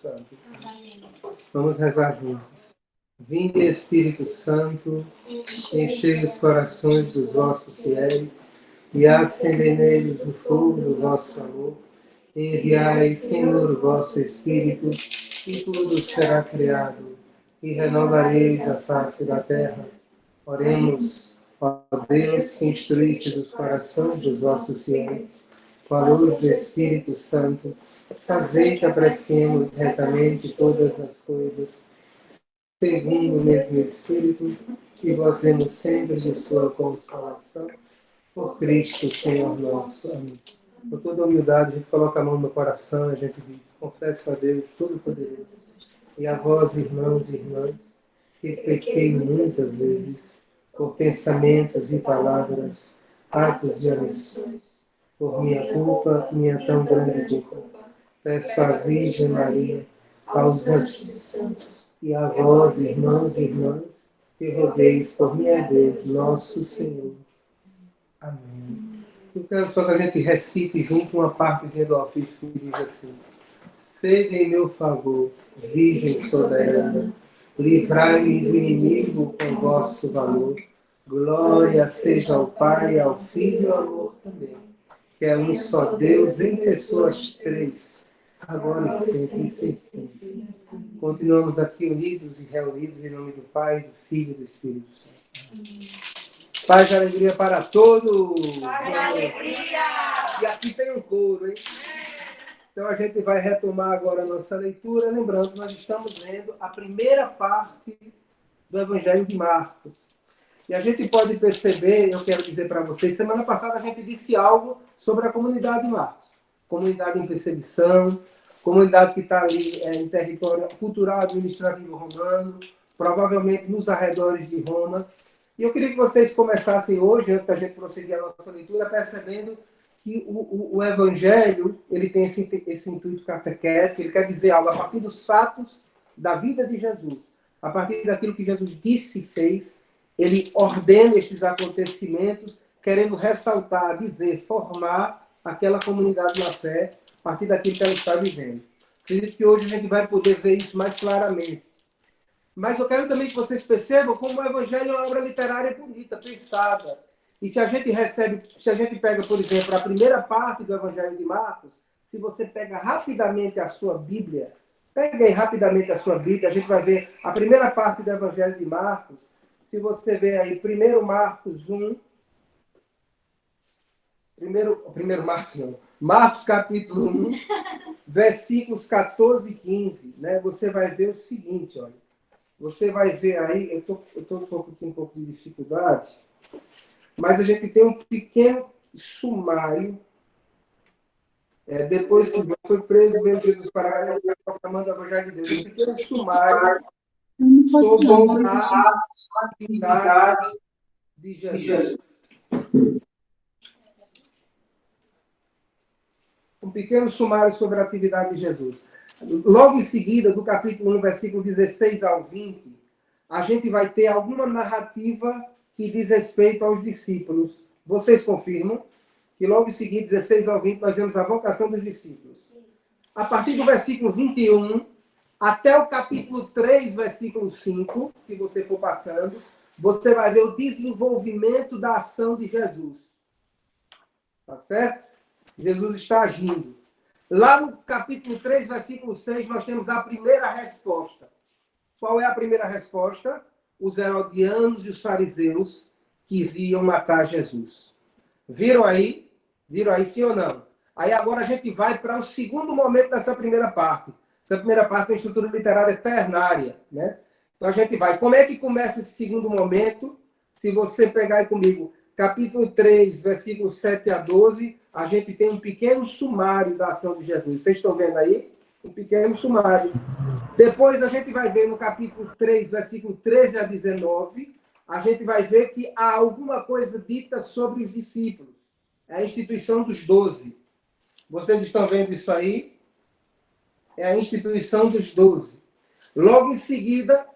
Santo. Vamos rezar juntos. Vinde, Espírito Santo, enchei os corações dos vossos fiéis e acendei neles o fogo do vosso amor. Enviai, Senhor, o vosso Espírito, e tudo será criado, e renovareis a face da terra. Oremos, ó Deus, que instruíste os corações dos vossos fiéis, com a luz do Espírito Santo, fazei que apreciemos retamente todas as coisas, segundo o mesmo Espírito, e gozemos sempre de sua consolação. Por Cristo, Senhor nosso. Amém. Com toda a humildade, a gente coloca a mão no coração, a gente diz: confesso a Deus Todo-Poderoso, e a vós, irmãos e irmãs, que pequei muitas vezes, por pensamentos e palavras, atos e omissões, por minha culpa, minha tão grande culpa. Peço à Virgem Maria, aos santos e a vós, irmãos e irmãs, que rodeis por minha Deus, nosso Senhor. Amém. Eu quero só que a gente recite junto uma partezinha do ofício que diz assim: sede em meu favor, Virgem soberana, livrai-me do inimigo com vosso valor. Glória seja ao Pai, ao Filho e ao amor também, que é um só Deus em pessoas três, agora e sempre e sem fim. Continuamos aqui unidos e reunidos em nome do Pai, do Filho e do Espírito Santo. Paz e alegria para todos. Paz e alegria. E aqui tem um coro, hein? Então a gente vai retomar agora a nossa leitura. Lembrando que nós estamos lendo a primeira parte do Evangelho de Marcos. E a gente pode perceber, eu quero dizer para vocês, semana passada a gente disse algo sobre a comunidade de Marcos. Comunidade em perseguição, comunidade que está ali em território cultural administrativo romano, provavelmente nos arredores de Roma. E eu queria que vocês começassem hoje, antes da gente prosseguir a nossa leitura, percebendo que o Evangelho ele tem esse intuito catequético, ele quer dizer algo a partir dos fatos da vida de Jesus, a partir daquilo que Jesus disse e fez, ele ordena estes acontecimentos, querendo ressaltar, dizer, formar aquela comunidade na fé, a partir daquilo que ela está vivendo. Acredito que hoje a gente vai poder ver isso mais claramente. Mas eu quero também que vocês percebam como o Evangelho é uma obra literária bonita, pensada. E se a gente pega, por exemplo, a primeira parte do Evangelho de Marcos, se você pega rapidamente a sua Bíblia, pega aí rapidamente a sua Bíblia, a gente vai ver a primeira parte do Evangelho de Marcos. Se você ver aí, 1 Marcos 1, Marcos capítulo 1, versículos 14 e 15, né? Você vai ver o seguinte, olha. Você vai ver aí, eu estou com um pouco de dificuldade, mas a gente tem um pequeno sumário. Depois que foi preso, veio Jesus para a Galileia, proclamando o Evangelho de Deus. Um pequeno sumário sobre a atividade de Jesus. Um pequeno sumário sobre a atividade de Jesus. Logo em seguida, do capítulo 1, versículo 16 ao 20, a gente vai ter alguma narrativa que diz respeito aos discípulos. Vocês confirmam que logo em seguida, 16 ao 20, nós vemos a vocação dos discípulos. A partir do versículo 21 até o capítulo 3, versículo 5, se você for passando, você vai ver o desenvolvimento da ação de Jesus. Tá certo? Jesus está agindo. Lá no capítulo 3, versículo 6, nós temos a primeira resposta. Qual é a primeira resposta? Os herodianos e os fariseus queriam matar Jesus. Viram aí? Viram aí, sim ou não? Aí agora a gente vai para o segundo momento dessa primeira parte. Essa primeira parte é uma estrutura literária ternária, né? Então a gente vai. Como é que começa esse segundo momento? Se você pegar aí comigo, capítulo 3, versículos 7 a 12, a gente tem um pequeno sumário da ação de Jesus. Vocês estão vendo aí? Um pequeno sumário. Depois a gente vai ver no capítulo 3, versículo 13 a 19, a gente vai ver que há alguma coisa dita sobre os discípulos. É a instituição dos 12. Vocês estão vendo isso aí? É a instituição dos 12. Logo em seguida,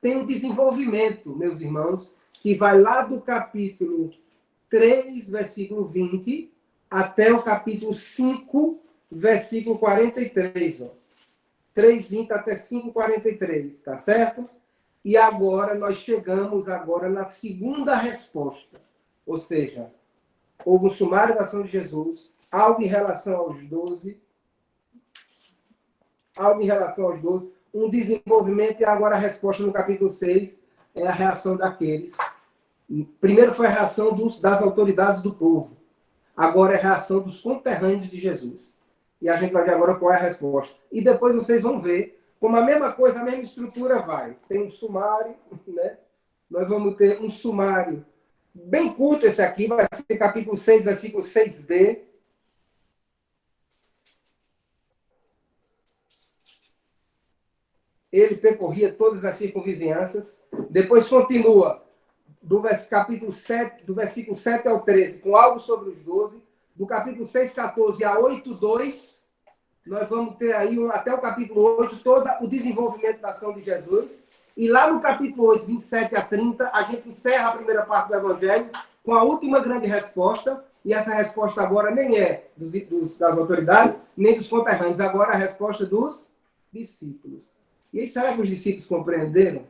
tem um desenvolvimento, meus irmãos, que vai lá do capítulo 3, versículo 20, até o capítulo 5, versículo 43. Ó. 3:20 até 5:43, tá certo? E agora nós chegamos agora na segunda resposta. Ou seja, houve um sumário da ação de Jesus, algo em relação aos 12, um desenvolvimento, e agora a resposta no capítulo 6 é a reação daqueles. Primeiro foi a reação das autoridades do povo. Agora é a reação dos conterrâneos de Jesus. E a gente vai ver agora qual é a resposta. E depois vocês vão ver como a mesma coisa, a mesma estrutura vai. Tem um sumário, né? Nós vamos ter um sumário bem curto esse aqui, vai ser capítulo 6, versículo 6b. Ele percorria todas as circunvizinhanças. Depois continua do capítulo 7, do versículo 7 ao 13, com algo sobre os 12. Do capítulo 6, 14 a 8, 2, nós vamos ter aí, até o capítulo 8, todo o desenvolvimento da ação de Jesus. E lá no capítulo 8, 27 a 30, a gente encerra a primeira parte do Evangelho com a última grande resposta. E essa resposta agora nem é das autoridades, nem dos conterrâneos. Agora a resposta dos discípulos. E aí, será que os discípulos compreenderam?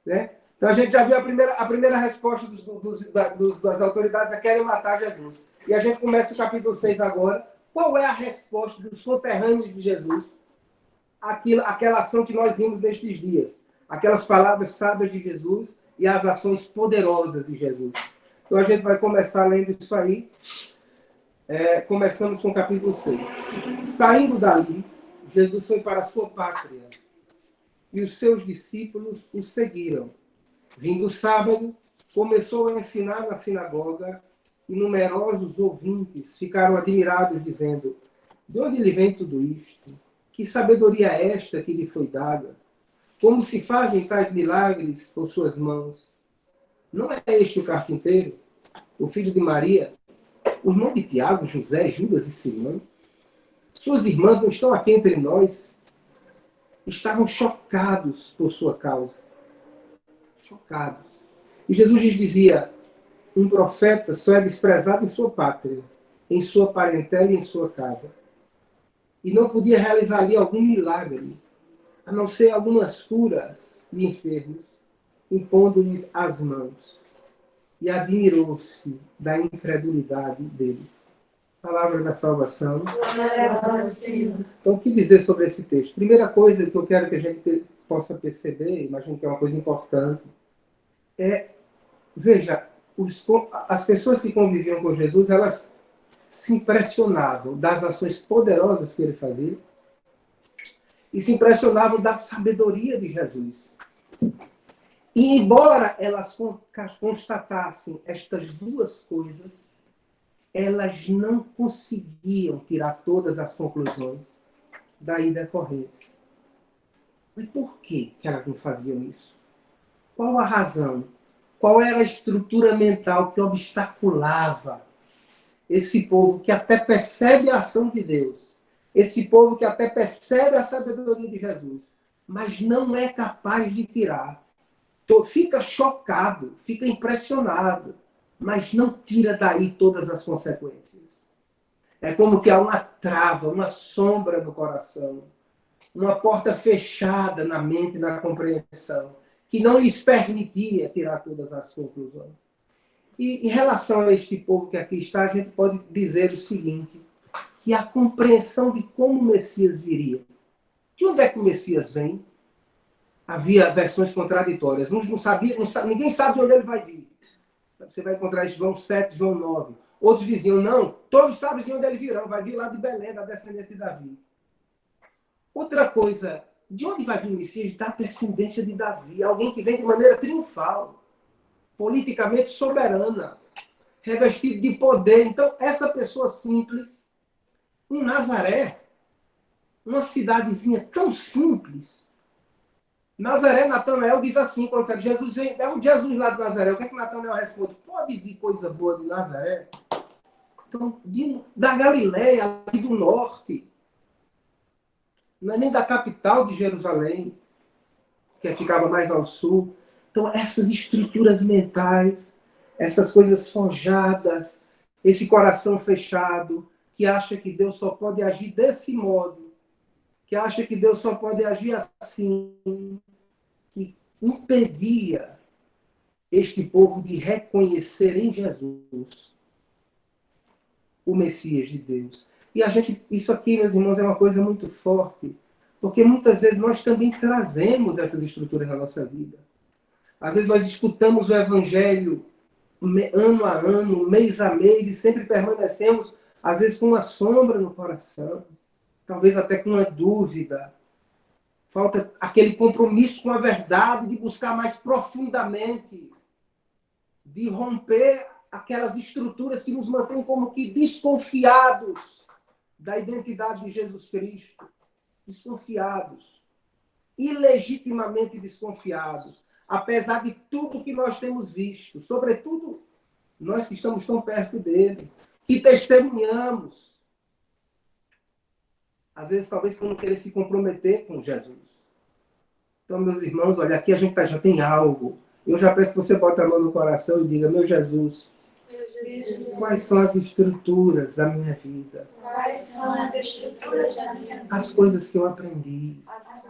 Né? Então a gente já viu a primeira resposta das autoridades, querem matar Jesus. E a gente começa o capítulo 6 agora. Qual é a resposta dos conterrâneos de Jesus? Aquela ação que nós vimos nestes dias. Aquelas palavras sábias de Jesus e as ações poderosas de Jesus. Então a gente vai começar lendo isso aí. Começamos com o capítulo 6. Saindo dali, Jesus foi para a sua pátria. E os seus discípulos o seguiram. Vindo o sábado, começou a ensinar na sinagoga, e numerosos ouvintes ficaram admirados, dizendo: de onde lhe vem tudo isto? Que sabedoria é esta que lhe foi dada? Como se fazem tais milagres por suas mãos? Não é este o carpinteiro, o filho de Maria, o irmão de Tiago, José, Judas e Simão? Suas irmãs não estão aqui entre nós? Estavam chocados por sua causa. Chocados. E Jesus lhes dizia: um profeta só é desprezado em sua pátria, em sua parentela e em sua casa. E não podia realizar ali algum milagre, a não ser algumas curas de enfermos, impondo-lhes as mãos. E admirou-se da incredulidade deles. Palavra da salvação. Então, o que dizer sobre esse texto? Primeira coisa que eu quero que a gente possa perceber, imagino que é uma coisa importante, veja, as pessoas que conviviam com Jesus, elas se impressionavam das ações poderosas que ele fazia e se impressionavam da sabedoria de Jesus. E embora elas constatassem estas duas coisas, elas não conseguiam tirar todas as conclusões daí decorrentes. Mas por que elas não faziam isso? Qual a razão? Qual era a estrutura mental que obstaculava esse povo que até percebe a ação de Deus, esse povo que até percebe a sabedoria de Jesus, mas não é capaz de tirar? Fica chocado, fica impressionado, mas não tira daí todas as consequências. É como que há uma trava, uma sombra no coração, uma porta fechada na mente e na compreensão, que não lhes permitia tirar todas as conclusões. E em relação a este povo que aqui está, a gente pode dizer o seguinte, que a compreensão de como o Messias viria. De onde é que o Messias vem? Havia versões contraditórias. Uns não sabiam, ninguém sabe de onde ele vai vir. Você vai encontrar em João 7, João 9. Outros diziam, não, todos sabem de onde ele virá, vai vir lá de Belém, da descendência de Davi. Outra coisa, de onde vai vir o Messias? Da descendência de Davi. Alguém que vem de maneira triunfal, politicamente soberana, revestido de poder. Então, essa pessoa simples, em Nazaré, uma cidadezinha tão simples, Nazaré, Natanael diz assim, quando sabe, Jesus vem, é um Jesus lá de Nazaré. O que é que Natanael responde? Pode vir coisa boa de Nazaré? Então, da Galileia, ali do norte, não é nem da capital de Jerusalém, que ficava mais ao sul. Então, essas estruturas mentais, essas coisas forjadas, esse coração fechado, que acha que Deus só pode agir desse modo, que acha que Deus só pode agir assim, que impedia este povo de reconhecer em Jesus o Messias de Deus. E isso aqui, meus irmãos, é uma coisa muito forte, porque muitas vezes nós também trazemos essas estruturas na nossa vida. Às vezes nós escutamos o Evangelho ano a ano, mês a mês, e sempre permanecemos, às vezes, com uma sombra no coração, talvez até com uma dúvida. Falta aquele compromisso com a verdade, de buscar mais profundamente, de romper aquelas estruturas que nos mantêm como que desconfiados da identidade de Jesus Cristo. Desconfiados. Ilegitimamente desconfiados. Apesar de tudo que nós temos visto. Sobretudo, nós que estamos tão perto dele. Que testemunhamos. Às vezes, talvez, por não querer se comprometer com Jesus. Então, meus irmãos, olha, aqui a gente já tem algo. Eu já peço que você bote a mão no coração e diga, meu Jesus, quais são as estruturas da minha vida? Quais são as estruturas da minha vida? As coisas que eu aprendi. As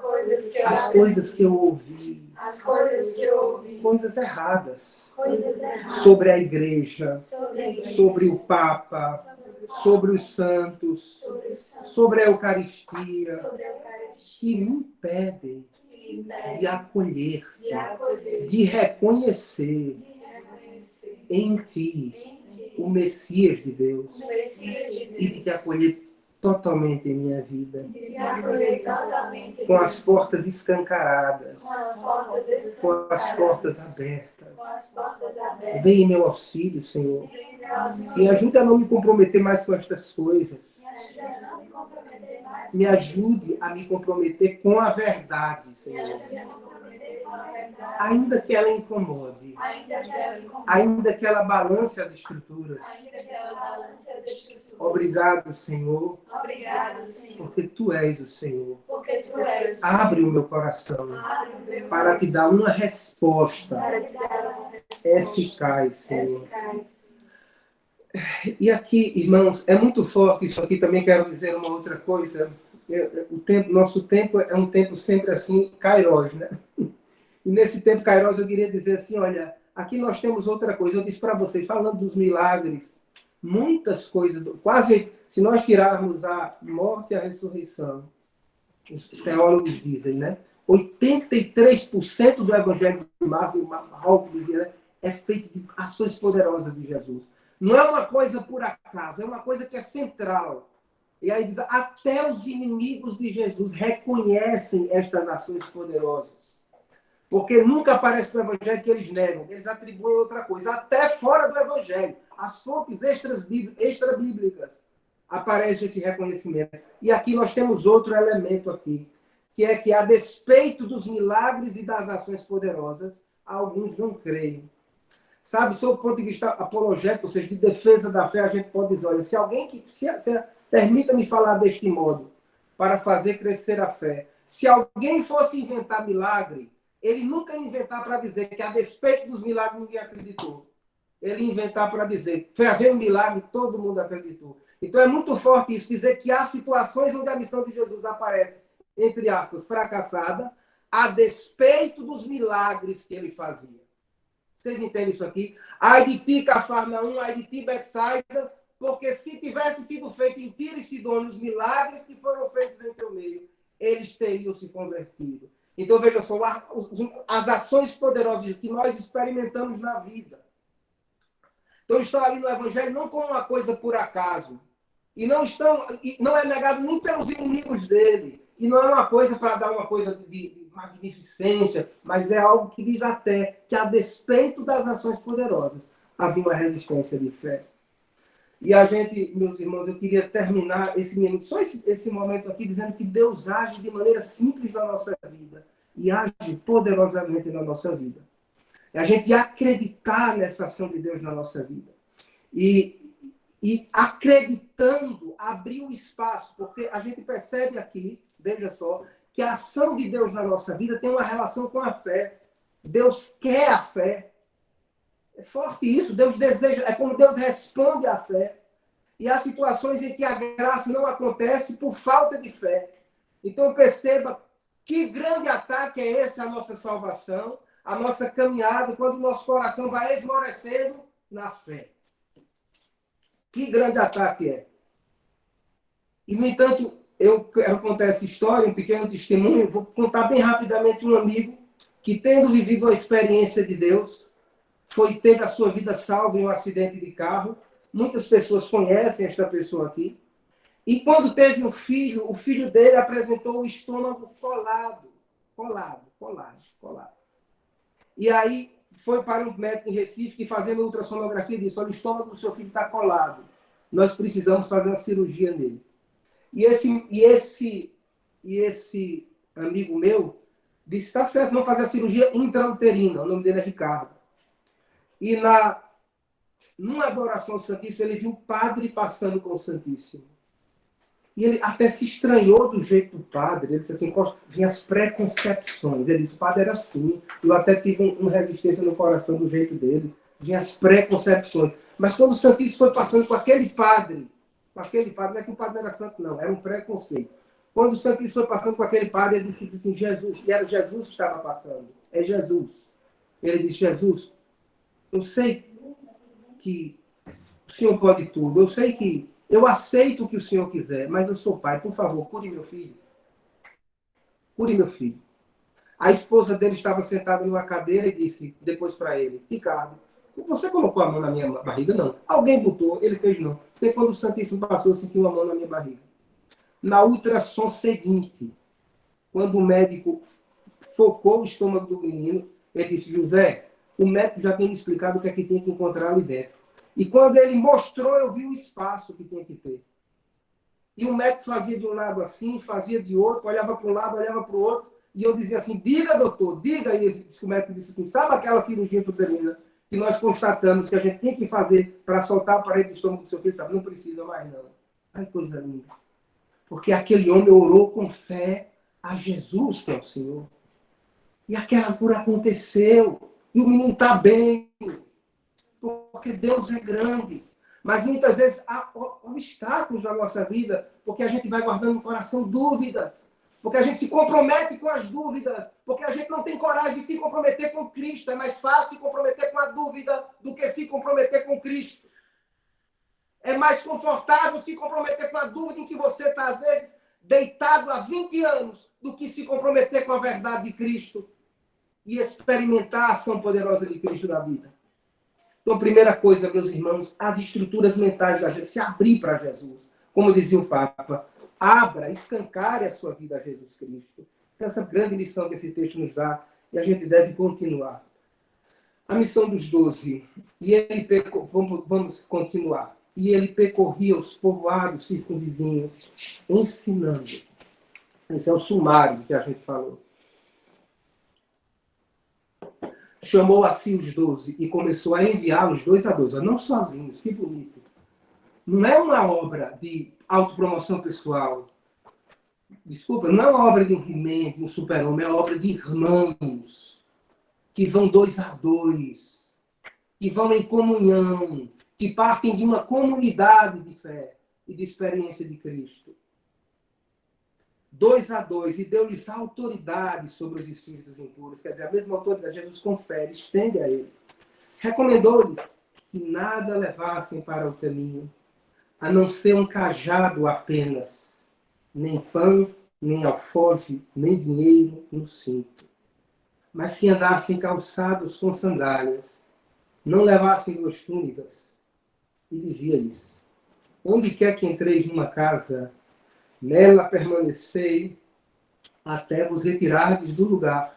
coisas que eu ouvi. As coisas que eu ouvi. Coisas erradas. Coisas erradas. Sobre a igreja. Sobre o Papa. Sobre os santos. Sobre a Eucaristia. Que me impedem de acolher. De reconhecer em ti o Messias de Deus e de te acolher totalmente em minha vida, com as portas escancaradas, com as portas abertas. Vem em meu auxílio, Senhor, e ajude a não me comprometer mais com estas coisas. Me ajude a me comprometer com a verdade, Senhor. Ainda que ela incomode. Ainda que ela balance as estruturas. Obrigado, Senhor. Porque Tu és o Senhor. Abre o meu coração para te dar uma resposta eficaz, Senhor. E aqui, irmãos, é muito forte isso aqui. Também quero dizer uma outra coisa. Nosso tempo é um tempo sempre assim, kairos, né? E nesse tempo kairos eu queria dizer assim, olha, aqui nós temos outra coisa. Eu disse para vocês, falando dos milagres, muitas coisas, quase, se nós tirarmos a morte e a ressurreição, os teólogos dizem, né? 83% do Evangelho de Marcos dizia, né? É feito de ações poderosas de Jesus. Não é uma coisa por acaso, é uma coisa que é central. E aí diz, até os inimigos de Jesus reconhecem estas ações poderosas. Porque nunca aparece no Evangelho que eles negam, eles atribuem outra coisa. Até fora do Evangelho, as fontes extra-bíblicas, aparece esse reconhecimento. E aqui nós temos outro elemento aqui, que é que, a despeito dos milagres e das ações poderosas, alguns não creem. Sabe, sob o ponto de vista apologético, ou seja, de defesa da fé, a gente pode dizer, olha, se alguém que... Permita-me falar deste modo, para fazer crescer a fé. Se alguém fosse inventar milagre, ele nunca ia inventar para dizer que, a despeito dos milagres, ninguém acreditou. Ele ia inventar para dizer, fazer um milagre, todo mundo acreditou. Então é muito forte isso, dizer que há situações onde a missão de Jesus aparece, entre aspas, fracassada, a despeito dos milagres que ele fazia. Vocês entendem isso aqui? Ai de ti, Cafarnaum, ai de ti, Betsaida, porque se tivesse sido feito em Tiro e Sidônia os milagres que foram feitos em teu meio, eles teriam se convertido. Então, veja só, as ações poderosas que nós experimentamos na vida. Então, estão ali no Evangelho não como uma coisa por acaso. E não é negado nem pelos inimigos dele. E não é uma coisa para dar uma coisa de magnificência, mas é algo que diz até que, a despeito das ações poderosas, havia uma resistência de fé. E a gente, meus irmãos, eu queria terminar esse minuto, só esse momento aqui, dizendo que Deus age de maneira simples na nossa vida e age poderosamente na nossa vida. É a gente acreditar nessa ação de Deus na nossa vida. E acreditando, abrir o espaço, porque a gente percebe aqui, veja só, que a ação de Deus na nossa vida tem uma relação com a fé. Deus quer a fé. É forte isso. Deus deseja, é como Deus responde à fé. E há situações em que a graça não acontece por falta de fé. Então perceba que grande ataque é esse à nossa salvação, à nossa caminhada, quando o nosso coração vai esmorecendo na fé. Que grande ataque é. E, no entanto, eu quero contar essa história, um pequeno testemunho, vou contar bem rapidamente um amigo que, tendo vivido uma experiência de Deus, teve a sua vida salva em um acidente de carro. Muitas pessoas conhecem esta pessoa aqui. E quando teve um filho, o filho dele apresentou o estômago colado. E aí foi para um médico em Recife que, fazendo ultrassonografia, disse: olha, o estômago do seu filho está colado. Nós precisamos fazer uma cirurgia nele. E esse amigo meu disse: está certo, vamos fazer a cirurgia intrauterina. O nome dele é Ricardo. E numa adoração ao Santíssimo, ele viu o padre passando com o Santíssimo. E ele até se estranhou do jeito do padre. Ele disse assim: vinha as preconcepções. Ele disse: o padre era assim. Eu até tive uma resistência no coração do jeito dele. Vinha as preconcepções. Mas quando o Santíssimo foi passando com aquele padre, não é que o padre não era santo, não, era um preconceito. Quando o Santíssimo foi passando com aquele padre, ele disse assim: Jesus, e era Jesus que estava passando. É Jesus. Ele disse: Jesus, eu sei que o Senhor pode tudo. Eu aceito o que o Senhor quiser, mas eu sou pai. Por favor, cure meu filho. Cure meu filho. A esposa dele estava sentada numa cadeira e disse depois para ele: Ricardo, você colocou a mão na minha barriga? Não. Alguém botou, ele fez não. Porque quando o Santíssimo passou, eu senti uma mão na minha barriga. Na ultrassom seguinte, quando o médico focou o estômago do menino, ele disse: José, o médico já tem me explicado o que é que tem que encontrar ali dentro. E quando ele mostrou, eu vi o espaço que tinha que ter. E o médico fazia de um lado assim, fazia de outro, olhava para um lado, olhava para o outro, e eu dizia assim: diga, doutor, diga. E o médico disse assim: sabe aquela cirurgia intrauterina que nós constatamos que a gente tem que fazer para soltar a parede do estômago do seu filho? Sabe? Não precisa mais, não. Ai, coisa linda. Porque aquele homem orou com fé a Jesus, que é o Senhor. E aquela cura aconteceu. E o menino está bem. Porque Deus é grande. Mas muitas vezes há obstáculos na nossa vida, porque a gente vai guardando no coração dúvidas. Porque a gente se compromete com as dúvidas. Porque a gente não tem coragem de se comprometer com Cristo. É mais fácil se comprometer com a dúvida do que se comprometer com Cristo. É mais confortável se comprometer com a dúvida em que você está, às vezes, deitado há 20 anos, do que se comprometer com a verdade de Cristo e experimentar a ação poderosa de Cristo na vida. Então, primeira coisa, meus irmãos, as estruturas mentais da gente, se abrir para Jesus. Como dizia o Papa, abra, escancare a sua vida a Jesus Cristo. Então, essa grande lição que esse texto nos dá, e a gente deve continuar. A missão dos 12. E ele vamos continuar. E ele percorria os povoados circunvizinhos, ensinando. Esse é o sumário que a gente falou. Chamou a si os 12 e começou a enviá-los 2 a 2, não sozinhos, que bonito. Não é uma obra de autopromoção pessoal. Desculpa, não é uma obra de um He-Man, de um super-homem, é uma obra de irmãos que vão 2 a 2, que vão em comunhão, que partem de uma comunidade de fé e de experiência de Cristo. 2 a 2, e deu-lhes autoridade sobre os espíritos impuros. Quer dizer, a mesma autoridade Jesus confere, estende a ele. Recomendou-lhes que nada levassem para o caminho, a não ser um cajado apenas, nem pão, nem alforje, nem dinheiro no cinto. Mas que andassem calçados com sandálias, não levassem 2 túnicas. E dizia-lhes: onde quer que entreis numa casa, nela permanecei até vos retirardes do lugar.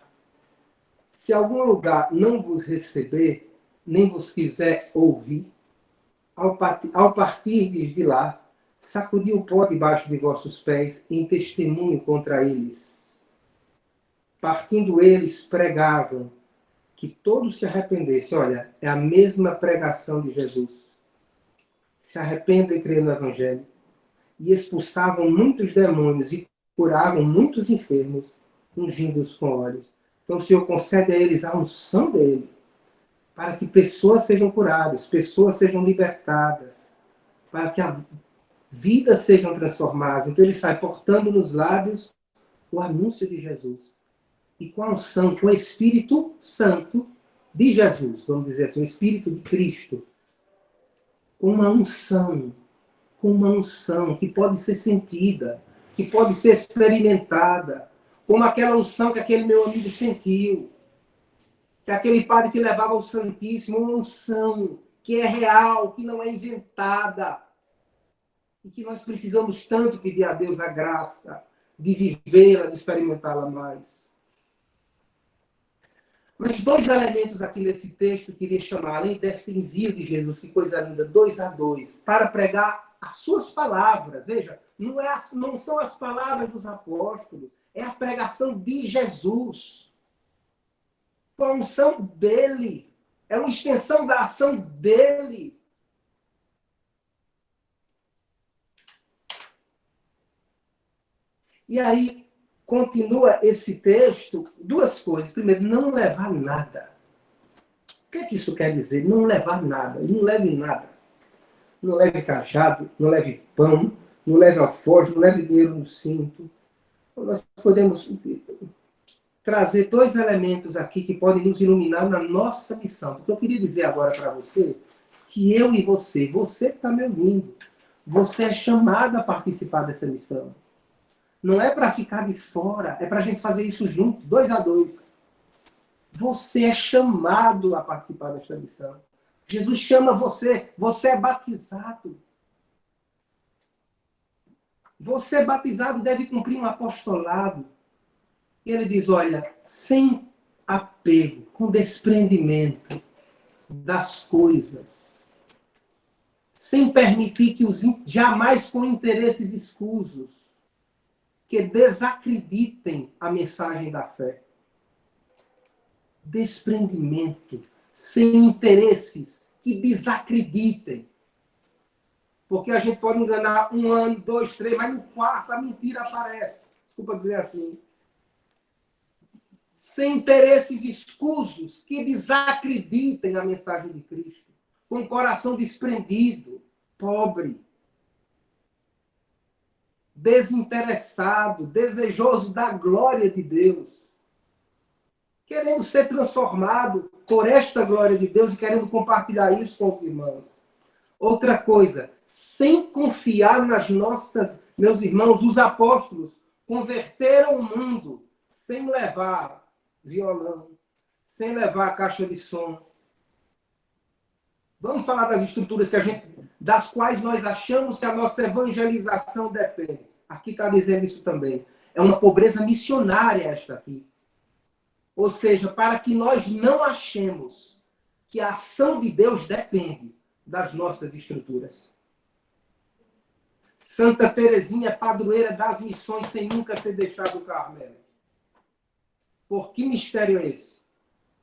Se algum lugar não vos receber, nem vos quiser ouvir, ao partirdes de lá, sacudi o pó debaixo de vossos pés em testemunho contra eles. Partindo eles, pregavam que todos se arrependessem. Olha, é a mesma pregação de Jesus. Se arrependam e creiam no Evangelho. E expulsavam muitos demônios e curavam muitos enfermos, ungindo-os com óleos. Então o Senhor concede a eles a unção dele, para que pessoas sejam curadas, pessoas sejam libertadas, para que a vida sejam transformadas. Então ele sai portando nos lábios o anúncio de Jesus. E com a unção, com o Espírito Santo de Jesus, vamos dizer assim, o Espírito de Cristo. Com uma unção que pode ser sentida, que pode ser experimentada, como aquela unção que aquele meu amigo sentiu, que aquele padre que levava o Santíssimo, uma unção que é real, que não é inventada, e que nós precisamos tanto pedir a Deus a graça de vivê-la, de experimentá-la mais. Mas dois elementos aqui nesse texto eu queria chamar, além desse envio de Jesus, que coisa linda, 2 a 2, para pregar as suas palavras. Veja, não são as palavras dos apóstolos, é a pregação de Jesus. Com a unção dele. É uma extensão da ação dele. E aí, continua esse texto, 2 coisas. Primeiro, não levar nada. O que é que isso quer dizer? Não levar nada. Não leve nada. Não leve cajado, não leve pão, não leve alforje, não leve dinheiro no cinto. Nós podemos trazer 2 elementos aqui que podem nos iluminar na nossa missão. Porque eu queria dizer agora para você que eu e você que está me ouvindo, você é chamado a participar dessa missão. Não é para ficar de fora, é para a gente fazer isso junto, 2 a 2. Você é chamado a participar desta missão. Jesus chama você, você é batizado. Você é batizado, deve cumprir um apostolado. E ele diz, olha, sem apego, com desprendimento das coisas, sem permitir que jamais com interesses escusos, que desacreditem a mensagem da fé. Desprendimento, sem interesses que desacreditem. Porque a gente pode enganar 1 ano, 2, 3, mas no 4º a mentira aparece. Desculpa dizer assim. Sem interesses escusos que desacreditem a mensagem de Cristo. Com o coração desprendido, pobre, desinteressado, desejoso da glória de Deus, querendo ser transformado por esta glória de Deus e querendo compartilhar isso com os irmãos. Outra coisa, sem confiar nas nossas... Meus irmãos, os apóstolos converteram o mundo sem levar violão, sem levar caixa de som. Vamos falar das estruturas das quais nós achamos que a nossa evangelização depende. Aqui está dizendo isso também. É uma pobreza missionária esta aqui. Ou seja, para que nós não achemos que a ação de Deus depende das nossas estruturas. Santa Teresinha é padroeira das missões sem nunca ter deixado o Carmelo. Por que mistério é esse?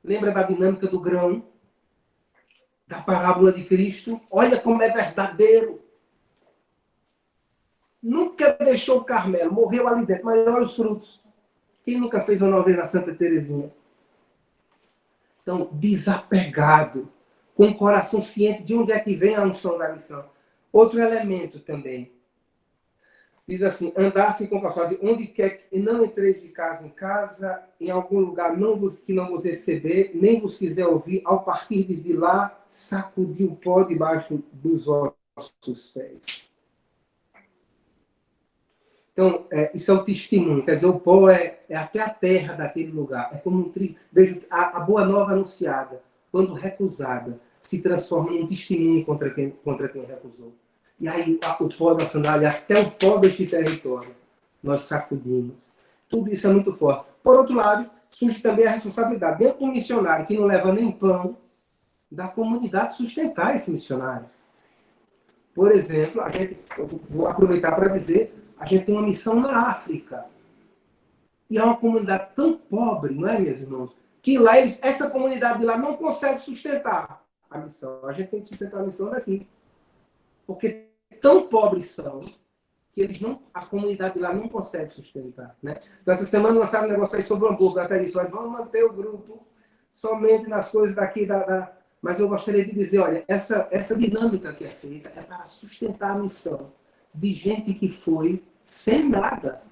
Lembra da dinâmica do grão? Da parábola de Cristo? Olha como é verdadeiro. Nunca deixou o Carmelo, morreu ali dentro, mas olha os frutos. Quem nunca fez uma novena Santa Teresinha? Então, desapegado, com o coração ciente de onde é que vem a unção da missão. Outro elemento também. Diz assim, andasse com paixão, onde quer que não entreis de casa em casa, em algum lugar que não vos receber, nem vos quiser ouvir, ao partirdes de lá, sacudir o pó debaixo dos vossos pés. Então, isso é o testemunho. Quer dizer, o pó é até a terra daquele lugar. É como um trigo. Veja, a boa nova anunciada, quando recusada, se transforma num testemunho contra quem recusou. E aí, o pó da sandália, até o pó deste território, nós sacudimos. Tudo isso é muito forte. Por outro lado, surge também a responsabilidade, dentro do missionário que não leva nem pão, da comunidade sustentar esse missionário. Por exemplo, eu vou aproveitar para dizer, a gente tem uma missão na África. E é uma comunidade tão pobre, não é, meus irmãos? Que lá essa comunidade de lá não consegue sustentar a missão. A gente tem que sustentar a missão daqui. Porque tão pobres são que a comunidade de lá não consegue sustentar. Né? Então, essa semana lançaram um negócio aí sobre o hambúrguer. Até isso, vamos manter o grupo somente nas coisas daqui Mas eu gostaria de dizer, olha, essa dinâmica que é feita é para sustentar a missão de gente que foi sem nada.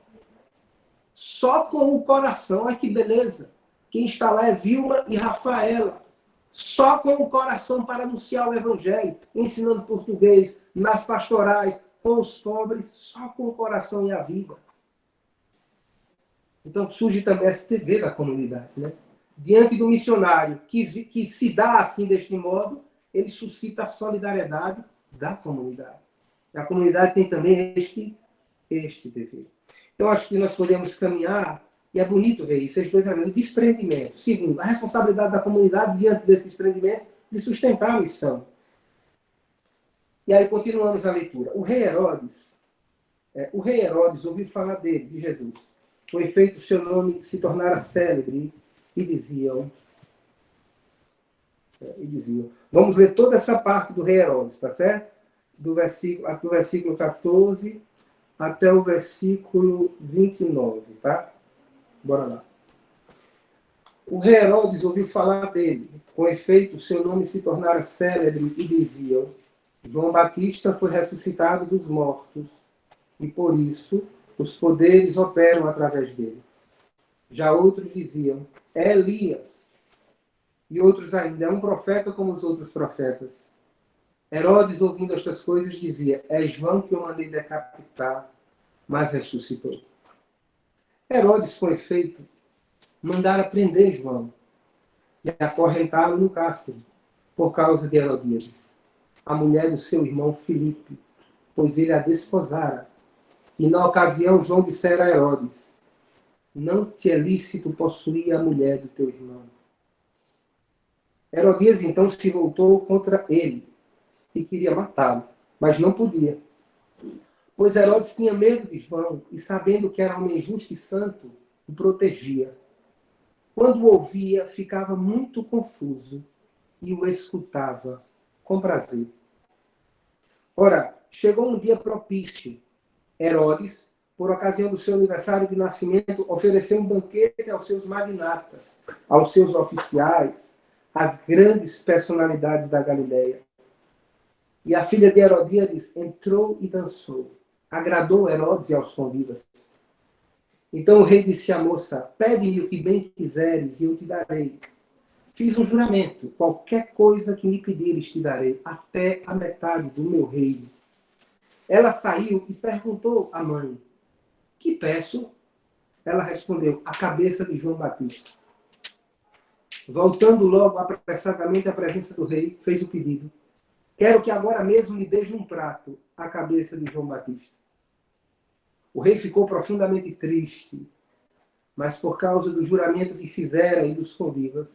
Só com o coração. Olha que beleza. Quem está lá é Vilma e Rafaela. Só com o coração para anunciar o Evangelho, ensinando português, nas pastorais, com os pobres, só com o coração e a vida. Então surge também essa TV da comunidade, né? Diante do missionário que se dá assim deste modo, ele suscita a solidariedade da comunidade. A comunidade tem também este dever. Então acho que nós podemos caminhar, e é bonito ver isso, esses dois elementos, desprendimento. Segundo, a responsabilidade da comunidade diante desse desprendimento de sustentar a missão. E aí continuamos a leitura. O rei Herodes ouviu falar dele, de Jesus. Com efeito, seu nome se tornara célebre e diziam. Vamos ler toda essa parte do rei Herodes, tá certo? Do versículo 14 até o versículo 29, tá? Bora lá. O rei Herodes ouviu falar dele. Com efeito, seu nome se tornara célebre e diziam: João Batista foi ressuscitado dos mortos e por isso os poderes operam através dele. Já outros diziam: é Elias. E outros ainda: é um profeta como os outros profetas. Herodes, ouvindo estas coisas, dizia: é João que eu mandei decapitar, mas ressuscitou. Herodes, com efeito, mandara prender João e acorrentá-lo no cárcere, por causa de Herodíades, a mulher do seu irmão Filipe, pois ele a desposara. E na ocasião João dissera a Herodes: não te é lícito possuir a mulher do teu irmão. Herodias então se voltou contra ele e queria matá-lo, mas não podia. Pois Herodes tinha medo de João e, sabendo que era homem justo e santo, o protegia. Quando o ouvia, ficava muito confuso e o escutava com prazer. Ora, chegou um dia propício. Herodes, por ocasião do seu aniversário de nascimento, ofereceu um banquete aos seus magnatas, aos seus oficiais, às grandes personalidades da Galileia. E a filha de Herodíades entrou e dançou. Agradou Herodes e aos convivas. Então o rei disse à moça: pede-me o que bem quiseres e eu te darei. Fiz um juramento: qualquer coisa que me pedires te darei, até a metade do meu reino. Ela saiu e perguntou à mãe: que peço? Ela respondeu: a cabeça de João Batista. Voltando logo apressadamente à presença do rei, fez o pedido: quero que agora mesmo me deixe um prato a cabeça de João Batista. O rei ficou profundamente triste, mas por causa do juramento que fizera e dos convivas,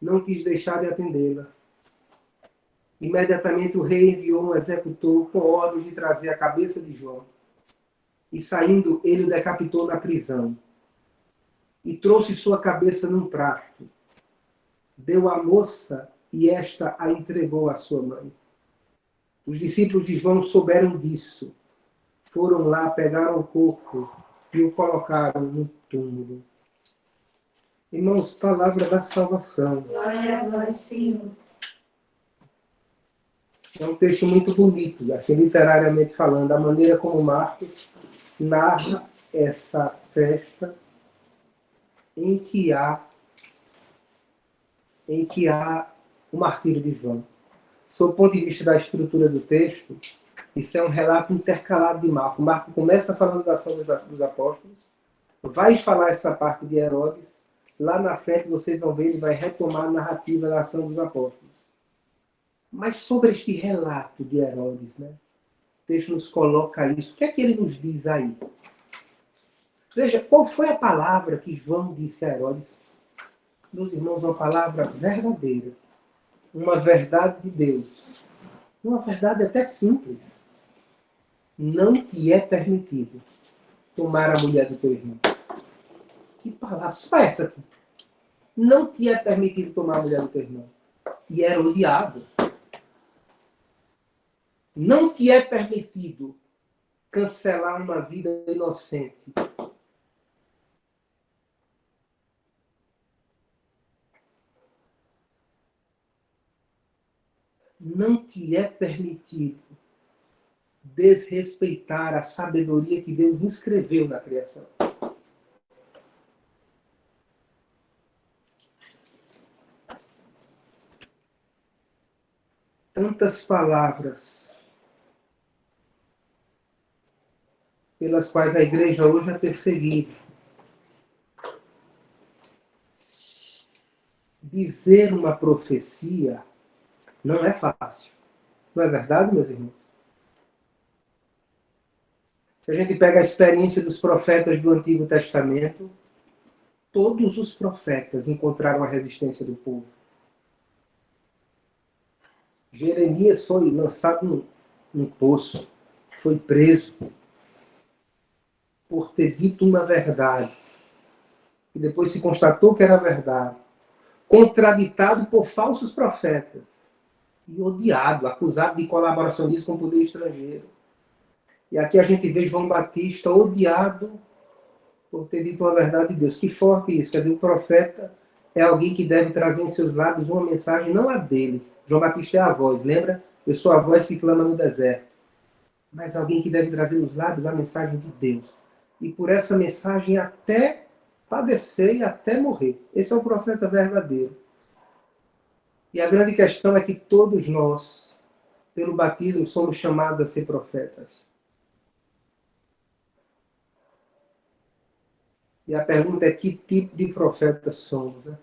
não quis deixar de atendê-la. Imediatamente o rei enviou um executor com ordem de trazer a cabeça de João. E saindo, ele o decapitou na prisão. E trouxe sua cabeça num prato. Deu à moça e esta a entregou à sua mãe. Os discípulos de João souberam disso. Foram lá, pegaram o corpo e o colocaram no túmulo. Irmãos, palavra da salvação. Glória a vós, Senhor. É um texto muito bonito, assim, literariamente falando, a maneira como Marcos narra essa festa em que há o martírio de João. Sob o ponto de vista da estrutura do texto, isso é um relato intercalado de Marcos. Marcos começa falando da ação dos apóstolos, vai falar essa parte de Herodes, lá na frente vocês vão ver, ele vai retomar a narrativa da ação dos apóstolos. Mas sobre este relato de Herodes, né? O texto nos coloca isso. O que é que ele nos diz aí? Veja, qual foi a palavra que João disse a Herodes? Meus irmãos, uma palavra verdadeira. Uma verdade de Deus. Uma verdade até simples. Não te é permitido tomar a mulher do teu irmão. Que palavra? Só essa aqui. Não te é permitido tomar a mulher do teu irmão. E era o diabo. Não te é permitido cancelar uma vida inocente. Não te é permitido desrespeitar a sabedoria que Deus inscreveu na criação. tantas palavras pelas quais a igreja hoje é perseguida. Dizer uma profecia não é fácil. Não é verdade, meus irmãos? Se a gente pega a experiência dos profetas do Antigo Testamento, todos os profetas encontraram a resistência do povo. Jeremias foi lançado num poço, foi preso por ter dito uma verdade, e depois se constatou que era verdade, contraditado por falsos profetas, e odiado, acusado de colaboracionismo com o poder estrangeiro. E aqui a gente vê João Batista odiado por ter dito uma verdade de Deus. Que forte isso. Quer dizer, o profeta é alguém que deve trazer em seus lábios uma mensagem, não a dele. João Batista é a voz, lembra? Eu sou a voz que clama no deserto. Mas alguém que deve trazer nos lábios a mensagem de Deus. E por essa mensagem até padecer e até morrer. Esse é o profeta verdadeiro. E a grande questão é que todos nós, pelo batismo, somos chamados a ser profetas. E a pergunta é que tipo de profeta somos, né?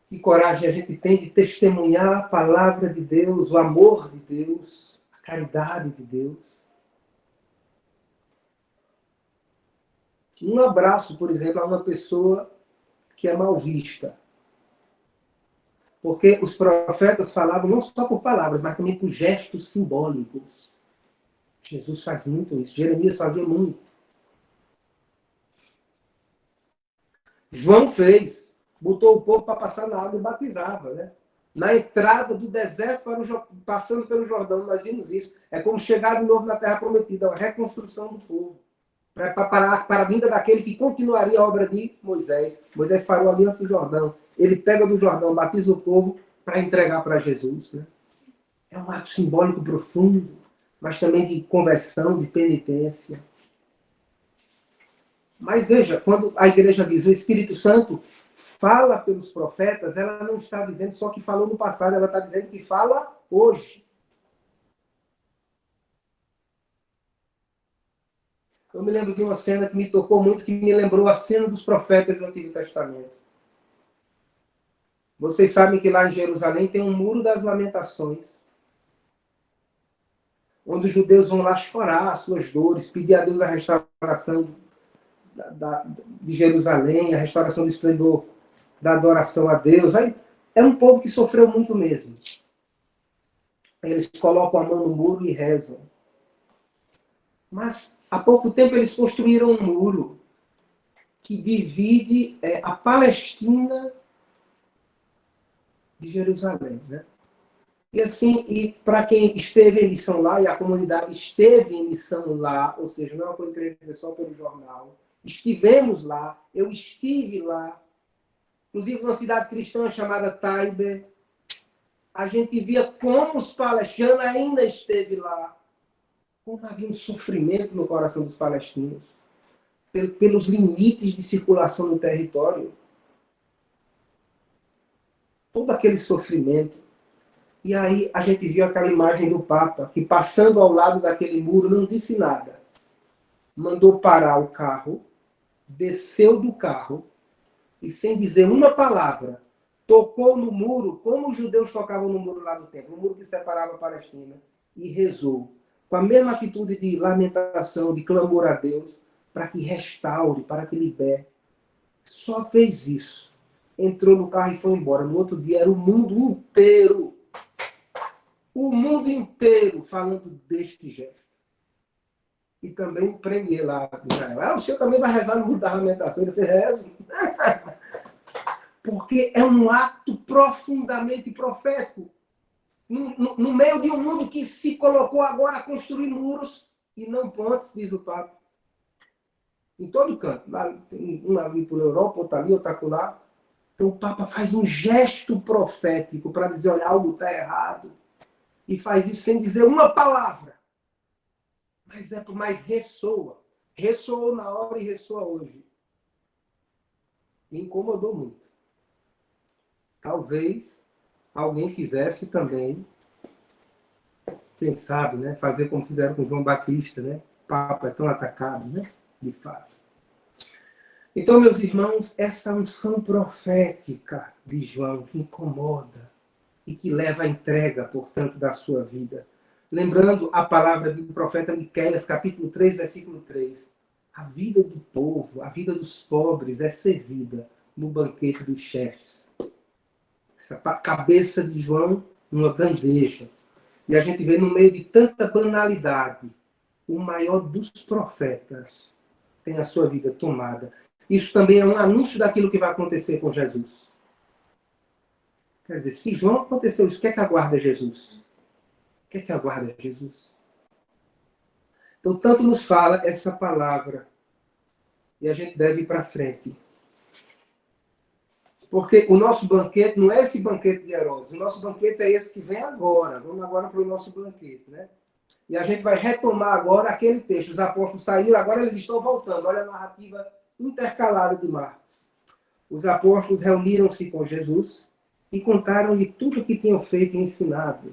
Que coragem a gente tem de testemunhar a palavra de Deus, o amor de Deus, a caridade de Deus. Um abraço, por exemplo, a uma pessoa que é mal vista. Porque os profetas falavam não só por palavras, mas também por gestos simbólicos. Jesus faz muito isso. Jeremias fazia muito. João fez. Botou o povo para passar na água e batizava, né? Na entrada do deserto, passando pelo Jordão, nós vimos isso. É como chegar de novo na Terra Prometida, a reconstrução do povo. Para a vinda daquele que continuaria a obra de Moisés. Moisés parou ali antes do Jordão. Ele pega do Jordão, batiza o povo para entregar para Jesus. Né? É um ato simbólico profundo, mas também de conversão, de penitência. Mas veja, quando a igreja diz o Espírito Santo fala pelos profetas, ela não está dizendo só que falou no passado, ela está dizendo que fala hoje. Eu me lembro de uma cena que me tocou muito, que me lembrou a cena dos profetas do Antigo Testamento. Vocês sabem que lá em Jerusalém tem um muro das lamentações, onde os judeus vão lá chorar as suas dores, pedir a Deus a restauração de Jerusalém, a restauração do esplendor da adoração a Deus. Aí, é um povo que sofreu muito mesmo. Eles colocam a mão no muro e rezam. Mas há pouco tempo eles construíram um muro que divide a Palestina de Jerusalém, né? E assim, e para quem esteve em missão lá, e a comunidade esteve em missão lá, ou seja, não é uma coisa que a gente vê só pelo jornal, estivemos lá, eu estive lá, inclusive numa cidade cristã chamada Taibe, a gente via como os palestinos ainda esteve lá, como havia um sofrimento no coração dos palestinos, pelos limites de circulação no território. Todo aquele sofrimento. E aí a gente viu aquela imagem do Papa, que passando ao lado daquele muro não disse nada. Mandou parar o carro, desceu do carro e sem dizer uma palavra, tocou no muro, como os judeus tocavam no muro lá no templo, o muro que separava a Palestina, e rezou. Com a mesma atitude de lamentação, de clamor a Deus, para que restaure, para que liberte. Só fez isso. Entrou no carro e foi embora. No outro dia era o mundo inteiro. O mundo inteiro falando deste gesto. E também o premier lá de Israel. O senhor também vai rezar no muro da lamentação. Ele fez rezo. Porque é um ato profundamente profético. No meio de um mundo que se colocou agora a construir muros e não pontes, diz o Papa. Em todo canto. Lá, tem um ali por Europa, outro ali, outro lá. Então o Papa faz um gesto profético para dizer, olha, algo está errado. E faz isso sem dizer uma palavra. Mas ressoa. Ressoou na hora e ressoa hoje. Me incomodou muito. Talvez alguém quisesse também, quem sabe, né, fazer como fizeram com João Batista, né? O Papa é tão atacado, né? De fato. Então, meus irmãos, essa unção profética de João que incomoda e que leva à entrega, portanto, da sua vida. Lembrando a palavra do profeta Miqueias, capítulo 3, versículo 3. A vida do povo, a vida dos pobres é servida no banquete dos chefes. Essa cabeça de João numa bandeja. E a gente vê no meio de tanta banalidade, o maior dos profetas tem a sua vida tomada. Isso também é um anúncio daquilo que vai acontecer com Jesus. Quer dizer, se João aconteceu isso, o que é que aguarda Jesus? O que é que aguarda Jesus? Então, tanto nos fala essa palavra. E a gente deve ir para frente. Porque o nosso banquete não é esse banquete de Herodes. O nosso banquete é esse que vem agora. Vamos agora para o nosso banquete, né? E a gente vai retomar agora aquele texto. Os apóstolos saíram, agora eles estão voltando. Olha a narrativa intercalada de Marcos. Os apóstolos reuniram-se com Jesus e contaram-lhe tudo o que tinham feito e ensinado.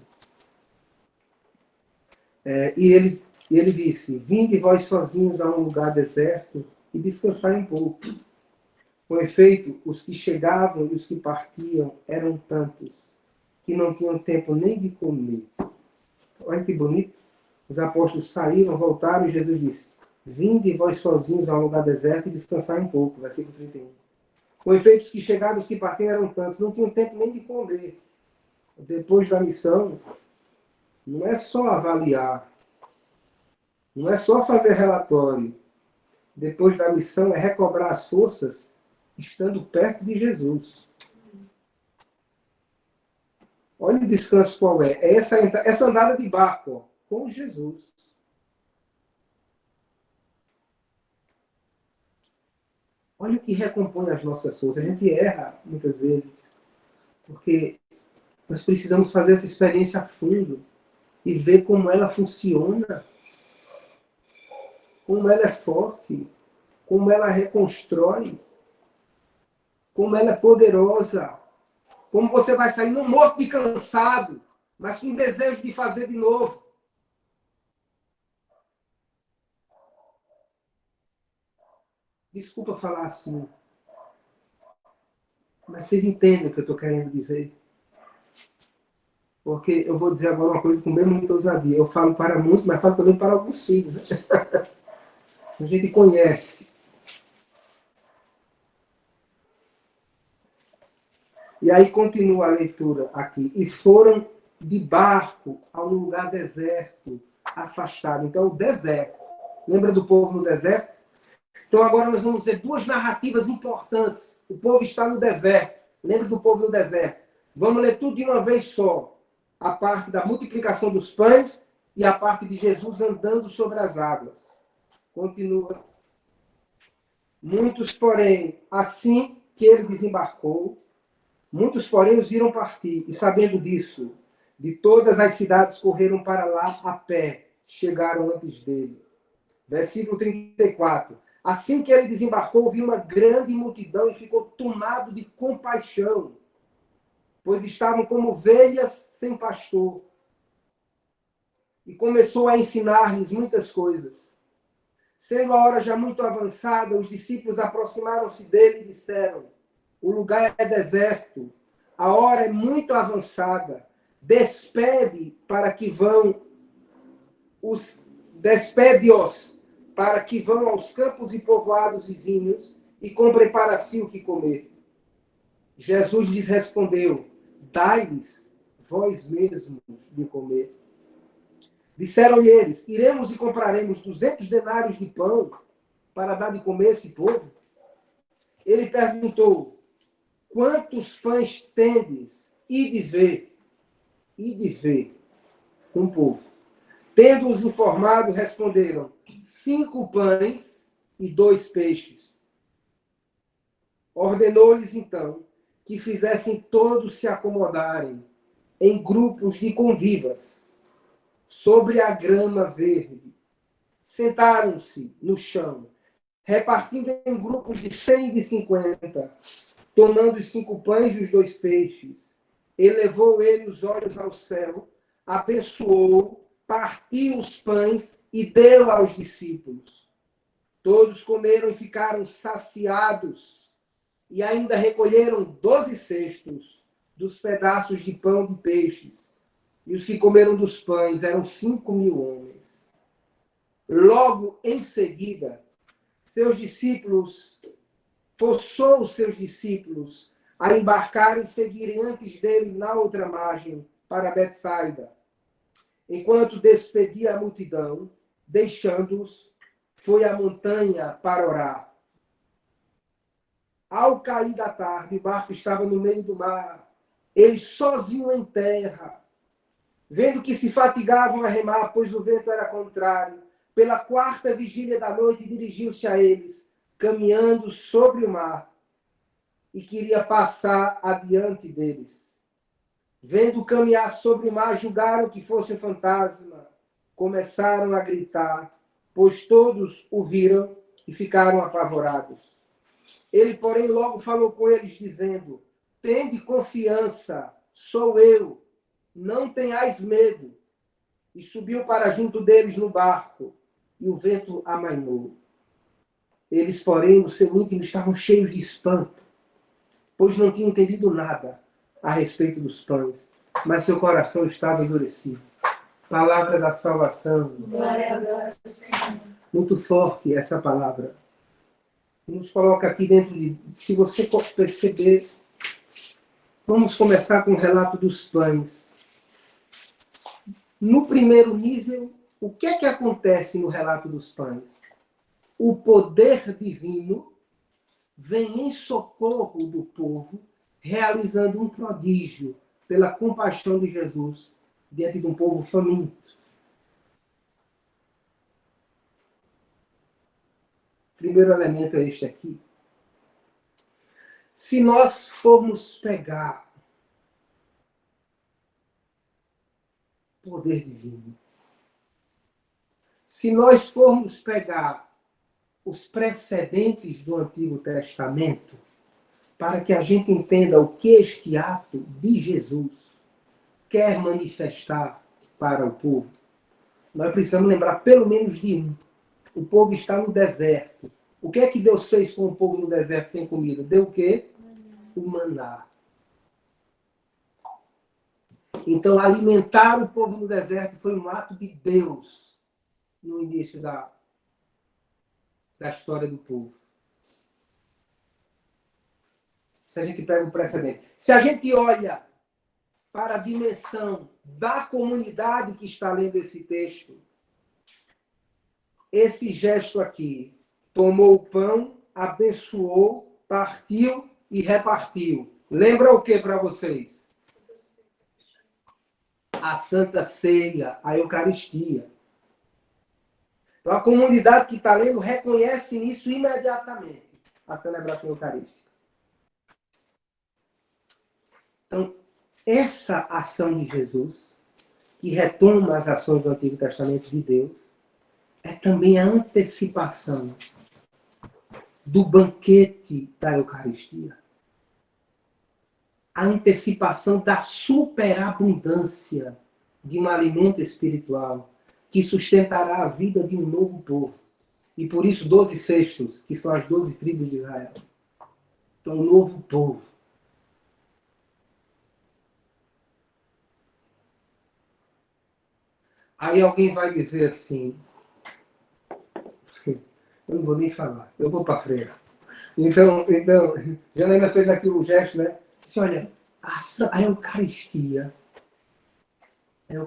E ele disse, vinde vós sozinhos a um lugar deserto e descansai um pouco. Com efeito, os que chegavam e os que partiam eram tantos que não tinham tempo nem de comer. Olha que bonito. Os apóstolos saíram, voltaram e Jesus disse, vinde vós sozinhos a um lugar deserto e descansai um pouco. Versículo 31. Com efeito, os que chegavam e os que partiam eram tantos, não tinham tempo nem de comer. Depois da missão, não é só avaliar, não é só fazer relatório. Depois da missão é recobrar as forças estando perto de Jesus. Olha o descanso qual é. É essa andada de barco, ó, com Jesus. Olha o que recompõe as nossas forças. A gente erra muitas vezes, porque nós precisamos fazer essa experiência a fundo e ver como ela funciona, como ela é forte, como ela reconstrói, como ela é poderosa, como você vai sair não morto de cansado, mas com desejo de fazer de novo. Desculpa falar assim, mas vocês entendem o que eu estou querendo dizer? Porque eu vou dizer agora uma coisa com bem muita ousadia. Eu falo para muitos, mas falo também para alguns filhos. Né? A gente conhece. E aí continua a leitura aqui. E foram de barco a um lugar deserto, afastado. Então, o deserto. Lembra do povo no deserto? Então, agora nós vamos ver duas narrativas importantes. O povo está no deserto. Lembra do povo no deserto? Vamos ler tudo de uma vez só. A parte da multiplicação dos pães e a parte de Jesus andando sobre as águas. Continua. Muitos, porém, assim que ele desembarcou, muitos, porém, os viram partir, e sabendo disso, de todas as cidades correram para lá a pé, chegaram antes dele. Versículo 34. Assim que ele desembarcou, viu uma grande multidão e ficou tomado de compaixão, pois estavam como ovelhas sem pastor. E começou a ensinar-lhes muitas coisas. Sendo a hora já muito avançada, os discípulos aproximaram-se dele e disseram, o lugar é deserto, a hora é muito avançada, despede-os para que vão aos campos e povoados vizinhos e comprem para si o que comer. Jesus lhes respondeu, dai-lhes vós mesmos de comer. Disseram-lhe eles, iremos e compraremos 200 denários de pão para dar de comer esse povo? Ele perguntou, quantos pães tendes? E de ver com o povo. Tendo-os informado, responderam, 5 pães e 2 peixes. Ordenou-lhes, então, que fizessem todos se acomodarem em grupos de convivas, sobre a grama verde. Sentaram-se no chão, repartindo em grupos de 100 e de 50. tomando os 5 pães e os 2 peixes, elevou ele os olhos ao céu, abençoou, partiu os pães e deu aos discípulos. Todos comeram e ficaram saciados, e ainda recolheram 12 cestos dos pedaços de pão e de peixes. E os que comeram dos pães eram 5.000 homens. Logo em seguida, forçou os seus discípulos a embarcar e seguirem antes dele na outra margem, para Betsaida. Enquanto despedia a multidão, deixando-os, foi à montanha para orar. Ao cair da tarde, o barco estava no meio do mar, ele sozinho em terra. Vendo que se fatigavam a remar, pois o vento era contrário, pela 4ª vigília da noite dirigiu-se a eles, caminhando sobre o mar, e queria passar adiante deles. Vendo caminhar sobre o mar, julgaram que fosse um fantasma. Começaram a gritar, pois todos o viram e ficaram apavorados. Ele, porém, logo falou com eles, dizendo: tende confiança, sou eu, não tenhais medo. E subiu para junto deles no barco, e o vento amainou. Eles, porém, no seu íntimo estavam cheios de espanto, pois não tinham entendido nada a respeito dos pães, mas seu coração estava endurecido. Palavra da salvação. Glória a Deus, Senhor. Muito forte essa palavra. Nos coloca aqui dentro de... Se você perceber, vamos começar com o relato dos pães. No primeiro nível, o que é que acontece no relato dos pães? O poder divino vem em socorro do povo, realizando um prodígio pela compaixão de Jesus diante de um povo faminto. O primeiro elemento é este aqui. Se nós formos pegar poder divino, se nós formos pegar os precedentes do Antigo Testamento, para que a gente entenda o que este ato de Jesus quer manifestar para o povo, nós precisamos lembrar pelo menos de um. O povo está no deserto. O que é que Deus fez com o povo no deserto sem comida? Deu o quê? O maná. Então, alimentar o povo no deserto foi um ato de Deus no início da história do povo. Se a gente pega o precedente. Se a gente olha para a dimensão da comunidade que está lendo esse texto, esse gesto aqui, tomou o pão, abençoou, partiu e repartiu. Lembra o que para vocês? A Santa Ceia, a Eucaristia. Então, a comunidade que está lendo reconhece nisso imediatamente, a celebração eucarística. Então, essa ação de Jesus, que retoma as ações do Antigo Testamento de Deus, é também a antecipação do banquete da Eucaristia. A antecipação da superabundância de um alimento espiritual que sustentará a vida de um novo povo. E por isso 12 cestos, que são as 12 tribos de Israel. Então, um novo povo. Aí alguém vai dizer assim, eu não vou nem falar, eu vou para a freira. Então, Janaína fez aqui o gesto, né? Disse, olha, a Eucaristia é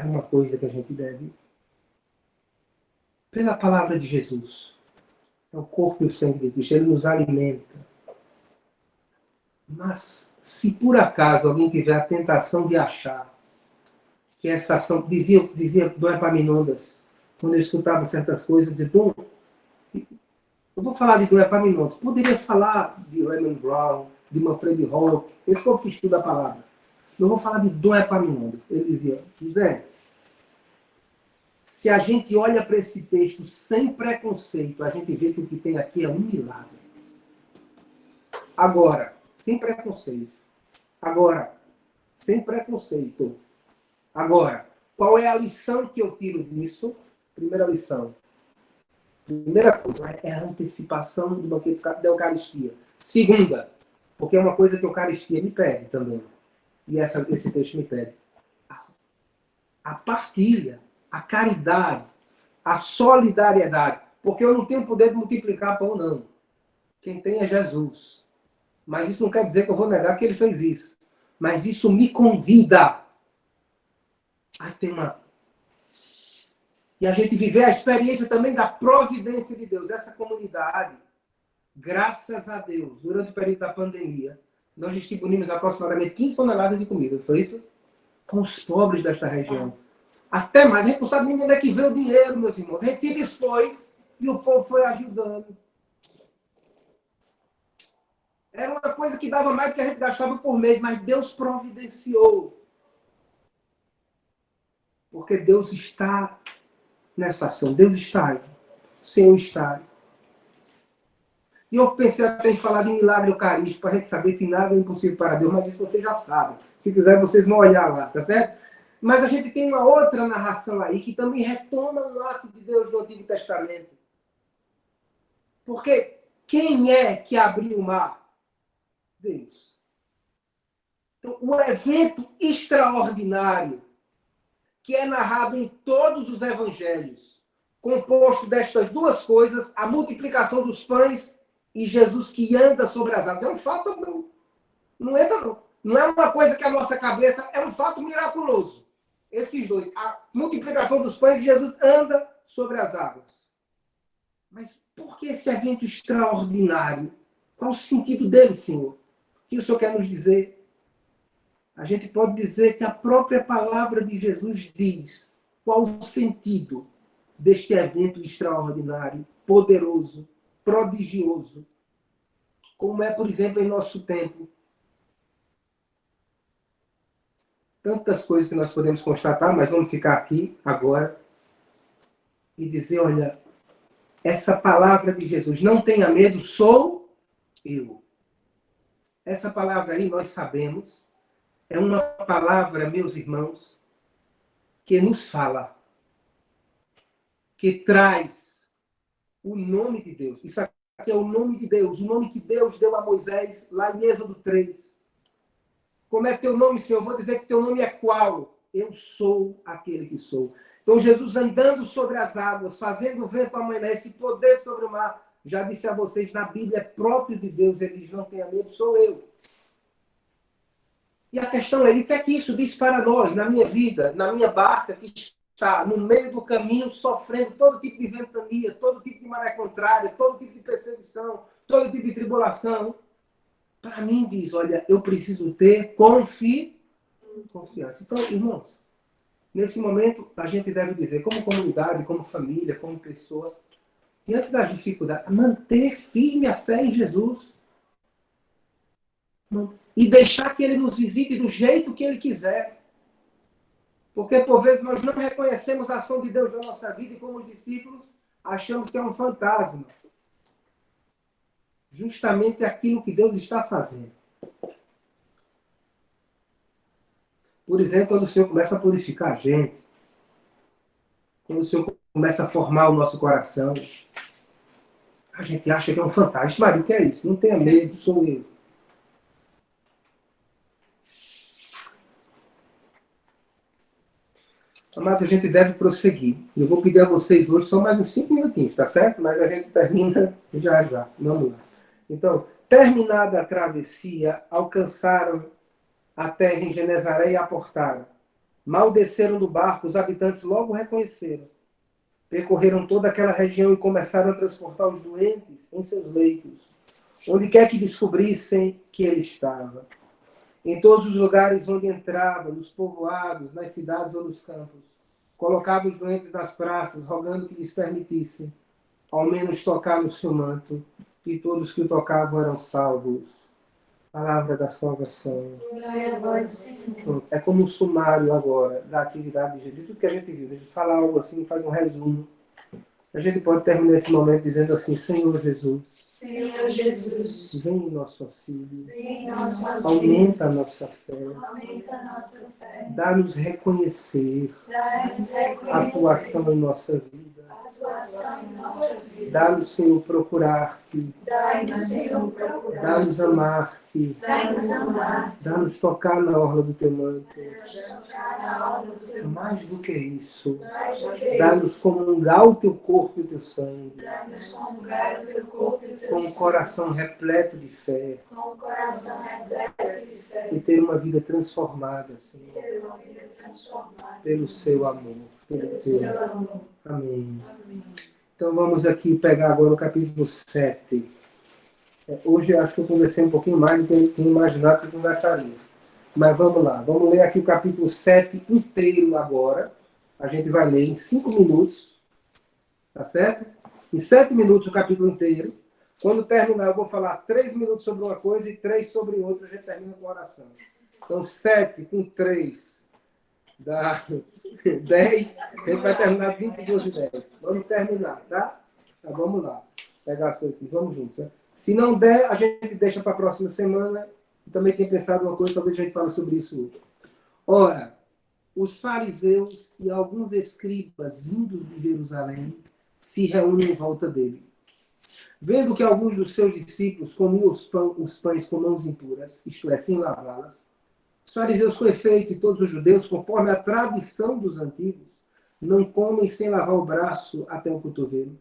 uma coisa que a gente deve, pela palavra de Jesus, é o corpo e o sangue de Cristo, ele nos alimenta. Mas, se por acaso alguém tiver a tentação de achar que essa ação, dizia Dom Epaminondas, quando eu escutava certas coisas, eu dizia, Dom, eu vou falar de Dom Epaminondas, poderia falar de Raymond Brown, de Manfred Hock, esse povo estuda a palavra. Eu vou falar de Dom Epaminondas. Ele dizia, José, se a gente olha para esse texto sem preconceito, a gente vê que o que tem aqui é um milagre. Agora, sem preconceito. Agora, sem preconceito. Agora, qual é a lição que eu tiro disso? Primeira lição. Primeira coisa é a antecipação do banquete da Eucaristia. Segunda, porque é uma coisa que a Eucaristia me pede também. E esse texto me pede. A partilha, a caridade, a solidariedade. Porque eu não tenho poder de multiplicar pão, não. Quem tem é Jesus. Mas isso não quer dizer que eu vou negar que ele fez isso. Mas isso me convida a ter uma... E a gente viver a experiência também da providência de Deus. Essa comunidade, graças a Deus, durante o período da pandemia, nós distribuímos aproximadamente 15 toneladas de comida, não foi isso? Com os pobres desta região. Até mais, a gente não sabe nem onde é que veio o dinheiro, meus irmãos. A gente se dispôs e o povo foi ajudando. Era uma coisa que dava mais do que a gente gastava por mês, mas Deus providenciou. Porque Deus está nessa ação. Deus está aí. O Senhor está aí. E eu pensei até em falar de milagre eucarístico, para a gente saber que nada é impossível para Deus, mas isso vocês já sabem. Se quiser, vocês vão olhar lá, tá certo? Mas a gente tem uma outra narração aí, que também retoma um ato de Deus do Antigo Testamento. Porque quem é que abriu o mar? Deus. Então, o evento extraordinário que é narrado em todos os evangelhos, composto destas duas coisas, a multiplicação dos pães e Jesus que anda sobre as águas. É um fato, não entra não. Não é uma coisa que a nossa cabeça, é um fato miraculoso. Esses dois, a multiplicação dos pães e Jesus anda sobre as águas. Mas por que esse evento extraordinário? Qual o sentido dele, Senhor? O que o Senhor quer nos dizer? A gente pode dizer que a própria palavra de Jesus diz qual o sentido deste evento extraordinário, poderoso, prodigioso, como é, por exemplo, em nosso tempo. Tantas coisas que nós podemos constatar, mas vamos ficar aqui agora e dizer, olha, essa palavra de Jesus, não tenha medo, sou eu. Essa palavra aí, nós sabemos, é uma palavra, meus irmãos, que nos fala, que traz o nome de Deus. Isso aqui é o nome de Deus, o nome que Deus deu a Moisés, lá em Êxodo 3. Como é teu nome, Senhor? Eu vou dizer que teu nome é qual? Eu sou aquele que sou. Então, Jesus andando sobre as águas, fazendo o vento amanhã, esse poder sobre o mar, já disse a vocês, na Bíblia é próprio de Deus, ele diz, não tenha medo, sou eu. E a questão é, o que é que isso diz para nós, na minha vida, na minha barca, que está no meio do caminho, sofrendo todo tipo de ventania, todo tipo de maré contrária, todo tipo de perseguição, todo tipo de tribulação. Para mim diz, olha, eu preciso ter confiança. Então, irmãos, nesse momento, a gente deve dizer, como comunidade, como família, como pessoa, diante das dificuldades, manter firme a fé em Jesus. E deixar que ele nos visite do jeito que ele quiser. Porque, por vezes, nós não reconhecemos a ação de Deus na nossa vida e, como discípulos, achamos que é um fantasma. Justamente aquilo que Deus está fazendo. Por exemplo, quando o Senhor começa a purificar a gente, quando o Senhor começa a formar o nosso coração, a gente acha que é um fantasma. Mas o que é isso? Não tenha medo, sou eu. Mas a gente deve prosseguir. Eu vou pedir a vocês hoje só mais uns 5 minutinhos, tá certo? Mas a gente termina já já. Vamos lá. Então, terminada a travessia, alcançaram a terra em Genezaré e aportaram. Mal desceram do barco, os habitantes logo reconheceram. Percorreram toda aquela região e começaram a transportar os doentes em seus leitos, onde quer que descobrissem que ele estava. Em todos os lugares onde entravam, nos povoados, nas cidades ou nos campos, colocavam os doentes nas praças, rogando que lhes permitissem, ao menos tocar no seu manto, e todos que o tocavam eram salvos. Palavra da salvação. É como um sumário agora da atividade de Jesus, tudo que a gente viu. Deixa eu falar algo assim, faz um resumo. A gente pode terminar esse momento dizendo assim, Senhor Jesus, Senhor Jesus, vem em nosso auxílio, vem em nosso auxílio, aumenta a nossa fé, aumenta a nossa fé, dá-nos reconhecer dá-nos a reconhecer atuação em nossa vida. a atuação em nossa vida, Dá-nos, Senhor, procurar-te, dá-nos, Senhor, procurar, dá-nos amar-te, dá-nos amar, dá-nos tocar na orla do teu manto. dá-nos tocar na obra do teu Mais do que isso, mais do que dá-nos isso, comungar o teu corpo e o teu sangue, dá-nos comungar o teu corpo e o teu com o sangue, coração repleto de fé com o coração repleto de fé, e ter uma vida transformada, Senhor, ter uma vida transformada pelo seu amor, pelo pelo teu. seu amor. Amém. Amém. Então vamos aqui pegar agora o capítulo 7. Hoje eu acho que eu conversei um pouquinho mais do que eu tinha imaginado que eu conversaria. Mas vamos lá, vamos ler aqui o capítulo 7 inteiro agora. A gente vai ler em 5 minutos, tá certo? Em 7 minutos o capítulo inteiro. Quando terminar, eu vou falar 3 minutos sobre uma coisa e 3 sobre outra. A gente termina com oração. Então 7 com 3 dá 10. A gente vai terminar 22 e 10. Vamos terminar, tá? Então vamos lá. Pegar as coisas aqui. Vamos juntos, né? Se não der, a gente deixa para a próxima semana. Eu também tenho pensado uma coisa, talvez a gente fale sobre isso hoje. Ora, os fariseus e alguns escribas vindos de Jerusalém se reúnem em volta dele. Vendo que alguns dos seus discípulos comiam os pães com mãos impuras, isto é, sem lavá-las, os fariseus, com efeito, e todos os judeus, conforme a tradição dos antigos, não comem sem lavar o braço até o cotovelo.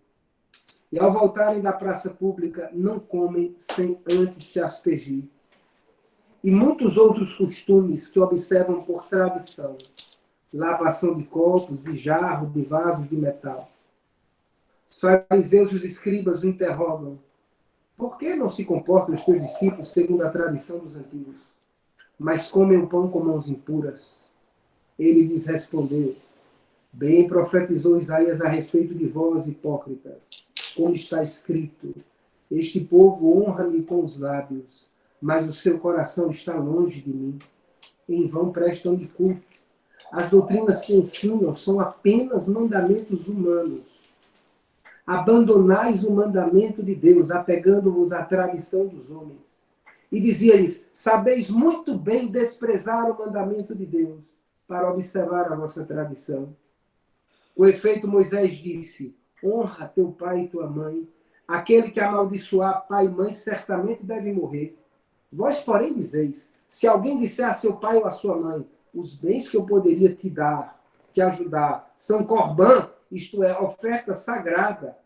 E ao voltarem da praça pública, não comem sem antes se aspergir. E muitos outros costumes que observam por tradição. Lavação de copos, de jarro, de vasos de metal. Os fariseus e os escribas o interrogam. Por que não se comportam os teus discípulos segundo a tradição dos antigos, mas comem o pão com mãos impuras? Ele lhes respondeu. Bem profetizou Isaías a respeito de vós, hipócritas. Como está escrito, este povo honra-me com os lábios, mas o seu coração está longe de mim. Em vão prestam-me culto. As doutrinas que ensinam são apenas mandamentos humanos. Abandonais o mandamento de Deus, apegando-vos à tradição dos homens. E dizia-lhes, sabeis muito bem desprezar o mandamento de Deus, para observar a vossa tradição. Com efeito, Moisés disse, honra teu pai e tua mãe. Aquele que amaldiçoar pai e mãe certamente deve morrer. Vós, porém, dizeis, se alguém disser a seu pai ou a sua mãe, os bens que eu poderia te dar, te ajudar, são corbã, isto é, oferta sagrada,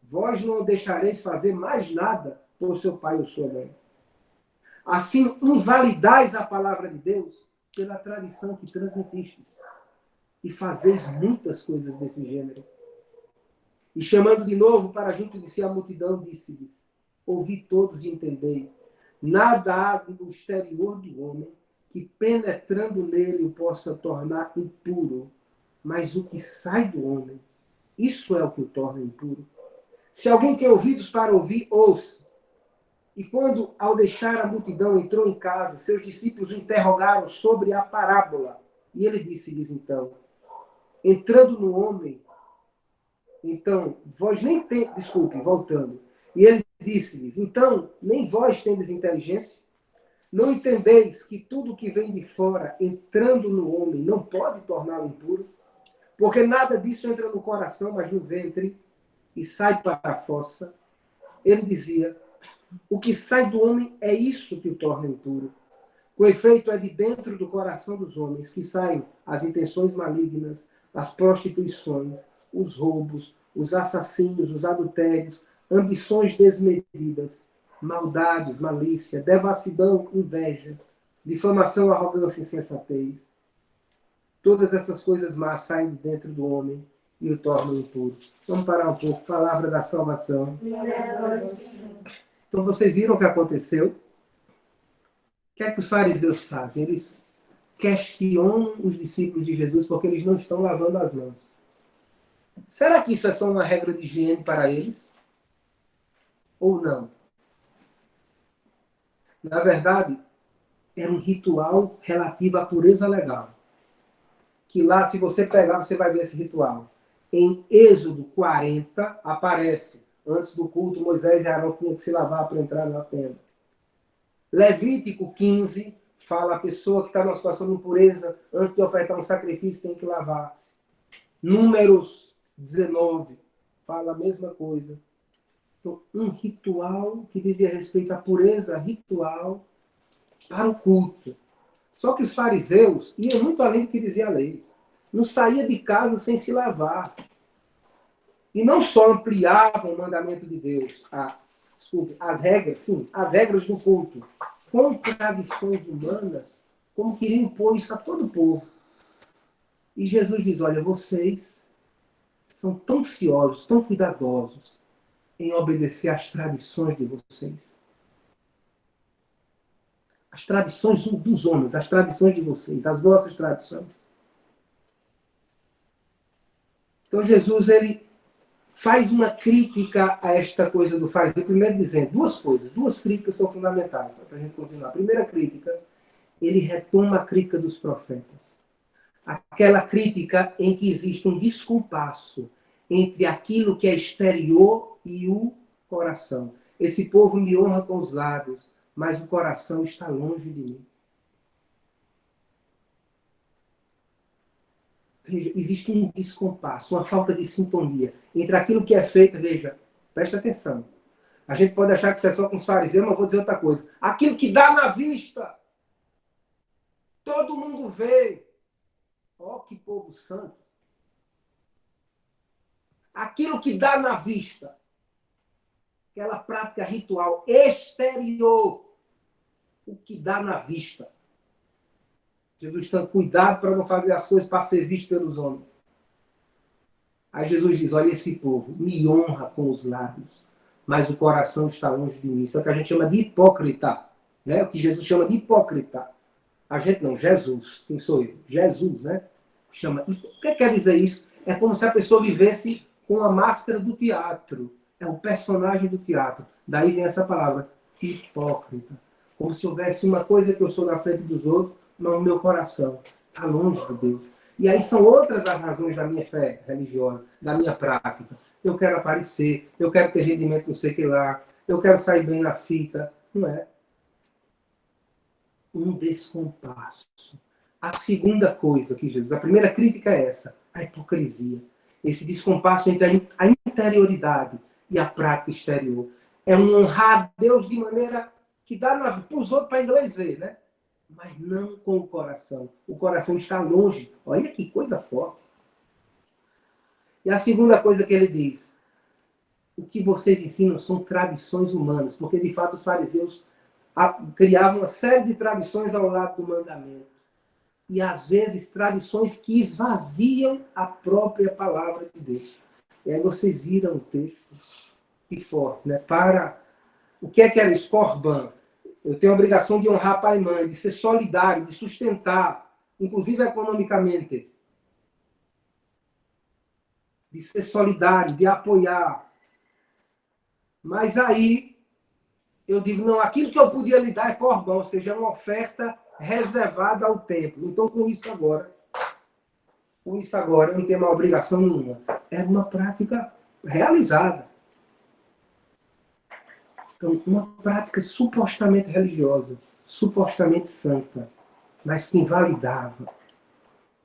vós não o deixareis fazer mais nada por seu pai ou sua mãe. Assim, invalidais a palavra de Deus pela tradição que transmitistes. E fazeis muitas coisas desse gênero. E chamando de novo para junto de si a multidão, disse-lhes, ouvi todos e entendei, nada há no exterior do homem que penetrando nele o possa tornar impuro, mas o que sai do homem, isso é o que o torna impuro. Se alguém tem ouvidos para ouvir, ouça. E quando, ao deixar a multidão, entrou em casa, seus discípulos o interrogaram sobre a parábola. E ele disse-lhes então, entrando no homem, então, vós nem tendes, desculpe, voltando. E ele disse-lhes, então, nem vós tendes inteligência? Não entendeis que tudo que vem de fora, entrando no homem, não pode torná-lo impuro? Porque nada disso entra no coração, mas no ventre, e sai para a fossa. Ele dizia, o que sai do homem é isso que o torna impuro. Com efeito, é de dentro do coração dos homens que saem as intenções malignas, as prostituições, os roubos, os assassinos, os adultérios, ambições desmedidas, maldades, malícia, devassidão, inveja, difamação, arrogância e insensatez. Todas essas coisas más saem de dentro do homem e o tornam impuro. Vamos parar um pouco. Palavra da salvação. Então vocês viram o que aconteceu? O que é que os fariseus fazem? Eles questionam os discípulos de Jesus porque eles não estão lavando as mãos. Será que isso é só uma regra de higiene para eles? Ou não? Na verdade, era um ritual relativo à pureza legal. Que lá, se você pegar, você vai ver esse ritual. Em Êxodo 40, aparece Antes do culto, Moisés e Arão tinham que se lavar para entrar na tenda. Levítico 15 fala a pessoa que está numa situação de impureza, antes de ofertar um sacrifício, tem que lavar-se. Números 19 fala a mesma coisa. Então, um ritual que dizia respeito à pureza ritual para o culto. Só que os fariseus iam muito além do que dizia a lei. Não saía de casa sem se lavar. E não só ampliavam o mandamento de Deus, as regras, sim, as regras do culto, com tradições humanas, como queriam impor isso a todo o povo. E Jesus diz, olha, vocês são tão ciosos, tão cuidadosos em obedecer às tradições de vocês. As tradições dos homens, as tradições de vocês, as nossas tradições. Então Jesus, ele faz uma crítica a esta coisa do fariseu, primeiro dizendo duas coisas, duas críticas são fundamentais para a gente continuar. A primeira crítica, ele retoma a crítica dos profetas. Aquela crítica em que existe um descompasso entre aquilo que é exterior e o coração. Esse povo me honra com os lábios, mas o coração está longe de mim. Veja, existe um descompasso, uma falta de sintonia entre aquilo que é feito. Veja, presta atenção. A gente pode achar que isso é só com os fariseus, mas eu vou dizer outra coisa. Aquilo que dá na vista, todo mundo vê. Ó, que povo santo. Aquilo que dá na vista, aquela prática ritual exterior, o que dá na vista. Jesus tem cuidado para não fazer as coisas para ser visto pelos homens. Aí Jesus diz, olha, esse povo me honra com os lábios, mas o coração está longe de mim. Isso é o que a gente chama de hipócrita. Né? O que Jesus chama de hipócrita. A gente não, Jesus. Quem sou eu? Jesus, né? Chama. O que quer dizer isso? É como se a pessoa vivesse com a máscara do teatro. É o personagem do teatro. Daí vem essa palavra, hipócrita. Como se houvesse uma coisa que eu sou na frente dos outros, mas o meu coração está longe de Deus. E aí são outras as razões da minha fé religiosa, da minha prática. Eu quero aparecer, eu quero ter rendimento não sei o que lá, eu quero sair bem na fita. Não é? Um descompasso. A segunda coisa que Jesus... A primeira crítica é essa, a hipocrisia. Esse descompasso entre a interioridade e a prática exterior. É um honrar a Deus de maneira que dá para os outros, para inglês ver, né? Mas não com o coração. O coração está longe. Olha que coisa forte. E a segunda coisa que ele diz, o que vocês ensinam são tradições humanas, porque de fato os fariseus criavam uma série de tradições ao lado do mandamento. E às vezes tradições que esvaziam a própria palavra de Deus. E aí vocês viram o texto, que forte, né? Para o que era isso? Corban. Eu tenho a obrigação de honrar pai e mãe, de ser solidário, de sustentar, inclusive economicamente. De ser solidário, de apoiar. Mas aí, eu digo, não, aquilo que eu podia lhe dar é corban, ou seja, é uma oferta reservada ao templo. Então, com isso agora, eu não tenho uma obrigação nenhuma. Era uma prática realizada. Então, uma prática supostamente religiosa, supostamente santa, mas que invalidava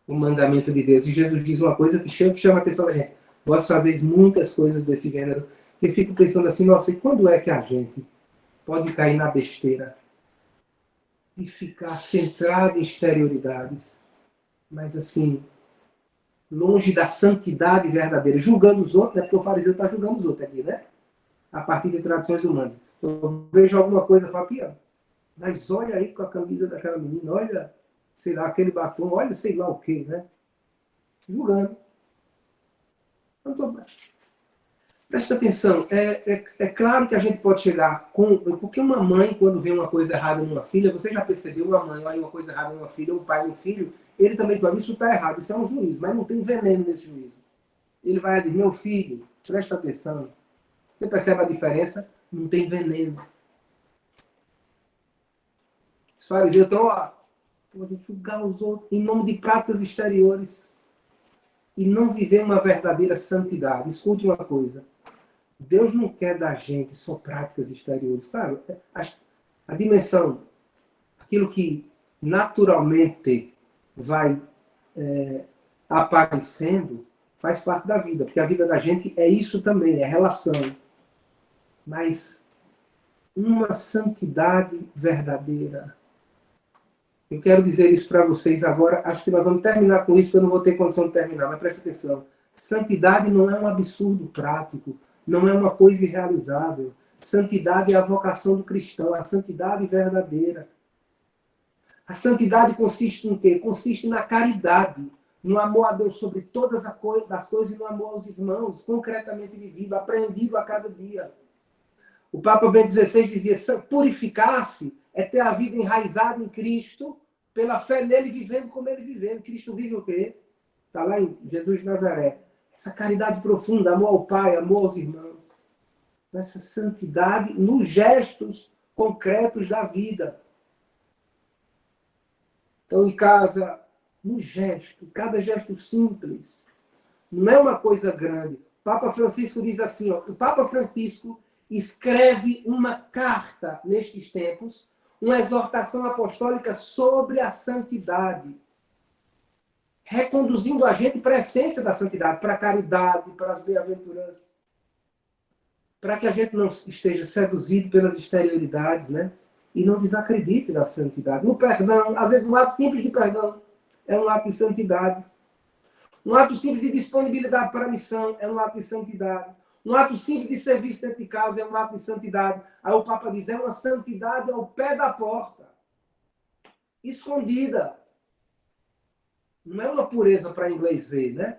o mandamento de Deus. E Jesus diz uma coisa que chama a atenção da gente. Vós fazeis muitas coisas desse gênero. Eu fico pensando assim, nossa, e quando é que a gente pode cair na besteira e ficar centrado em exterioridades, mas assim, longe da santidade verdadeira, julgando os outros, né? Porque o fariseu está julgando os outros aqui, né? A partir de tradições humanas. Eu vejo alguma coisa e falo, aqui, ó, mas olha aí com a camisa daquela menina, olha, sei lá, aquele batom, olha sei lá o que, né? Julgando. Então, presta atenção, é claro que a gente pode chegar com... Porque uma mãe, quando vê uma coisa errada numa filha, você já percebeu, uma mãe olha uma coisa errada numa filha, um pai no filho, ele também diz, olha, isso está errado, isso é um juízo, mas não tem veneno nesse juízo. Ele vai dizer, meu filho, presta atenção. Você percebe a diferença? Não tem veneno. Os fariseus estão, ó, podem julgar os outros em nome de práticas exteriores e não viver uma verdadeira santidade. Escute uma coisa. Deus não quer da gente só práticas exteriores. Claro, a dimensão, aquilo que naturalmente vai aparecendo, faz parte da vida, porque a vida da gente é isso também, é relação. Mas uma santidade verdadeira. Eu quero dizer isso para vocês agora. Acho que nós vamos terminar com isso, porque eu não vou ter condição de terminar, mas presta atenção. Santidade não é um absurdo prático, não é uma coisa irrealizável. Santidade é a vocação do cristão, a santidade verdadeira. A santidade consiste em quê? Consiste na caridade, no amor a Deus sobre todas as coisas e no amor aos irmãos, concretamente vivido, aprendido a cada dia. O Papa Bento XVI dizia: purificar-se é ter a vida enraizada em Cristo, pela fé nele, vivendo como ele viveu. Cristo vive o quê? Está lá em Jesus de Nazaré. Essa caridade profunda, amor ao Pai, amor aos irmãos. Essa santidade nos gestos concretos da vida. Então, em casa, no gesto, cada gesto simples. Não é uma coisa grande. O Papa Francisco diz assim, ó, o Papa Francisco escreve uma carta nestes tempos, uma exortação apostólica sobre a santidade, reconduzindo a gente para a essência da santidade, para a caridade, para as bem-aventuranças, para que a gente não esteja seduzido pelas exterioridades, né? E não desacredite na santidade. No perdão, às vezes um ato simples de perdão é um ato de santidade. Um ato simples de disponibilidade para a missão é um ato de santidade. Um ato simples de serviço dentro de casa é um ato de santidade. Aí o Papa diz, é uma santidade ao pé da porta. Escondida. Não é uma pureza para inglês ver, né?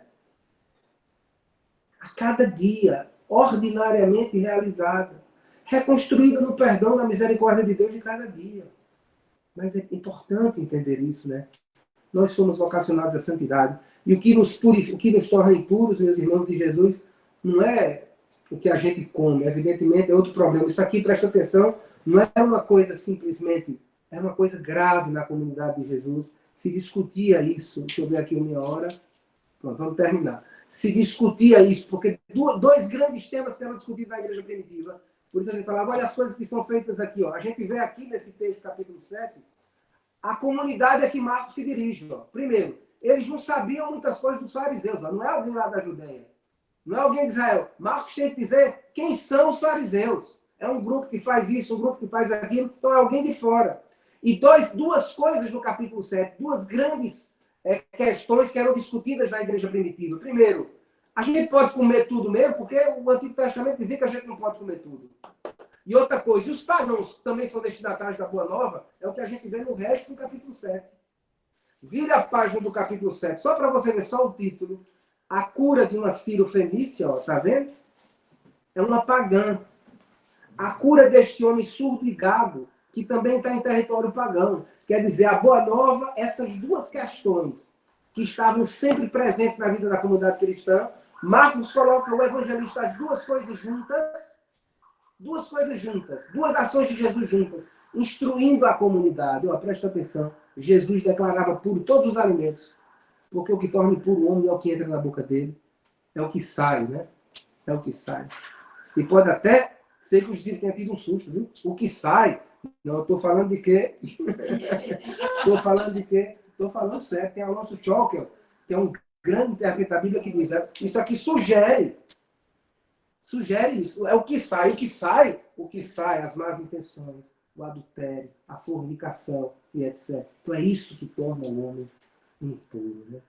A cada dia, ordinariamente realizada. Reconstruída no perdão, na misericórdia de Deus de cada dia. Mas é importante entender isso, né? Nós somos vocacionados à santidade. E o que nos torna impuros, meus irmãos de Jesus, não é o que a gente come, evidentemente é outro problema. Isso aqui, presta atenção, não é uma coisa simplesmente, é uma coisa grave na comunidade de Jesus. Se discutia isso, deixa eu ver aqui uma hora, pronto, vamos terminar. Se discutia isso, porque dois grandes temas que eram discutidos na igreja primitiva. Por isso a gente falava, olha as coisas que são feitas aqui. Ó. A gente vê aqui nesse texto, capítulo 7, a comunidade a que Marcos se dirige. Ó. Primeiro, eles não sabiam muitas coisas dos fariseus. Ó. Não é alguém lá da Judeia. Não é alguém de Israel. Marcos tem que dizer quem são os fariseus. É um grupo que faz isso, um grupo que faz aquilo. Então é alguém de fora. E duas coisas no capítulo 7, duas grandes questões que eram discutidas na igreja primitiva. Primeiro, a gente pode comer tudo mesmo, porque o Antigo Testamento dizia que a gente não pode comer tudo. E outra coisa, e os pagãos também são destinatários da Boa Nova, é o que a gente vê no resto do capítulo 7. Vira a página do capítulo 7, só para você ver só o título. A cura de uma Sírio-Fenícia, ó, tá vendo? É uma pagã. A cura deste homem surdo e gago, que também está em território pagão. Quer dizer, a Boa Nova, essas duas questões que estavam sempre presentes na vida da comunidade cristã, Marcos coloca o evangelista as duas coisas juntas, duas ações de Jesus juntas, instruindo a comunidade. Ó, presta atenção, Jesus declarava puro todos os alimentos, porque o que torna impuro o homem é o que entra na boca dele, é o que sai, né? É o que sai. E pode até ser que os discípulos tenham tido um susto, viu? O que sai, não, eu estou falando de quê? Estou falando de quê? Estou falando certo. Tem Alonso Schocker, que é um grande intérprete da Bíblia, que diz, isso aqui sugere isso. É o que sai, as más intenções, o adultério, a fornicação e etc. Então é isso que torna o homem impuro, né?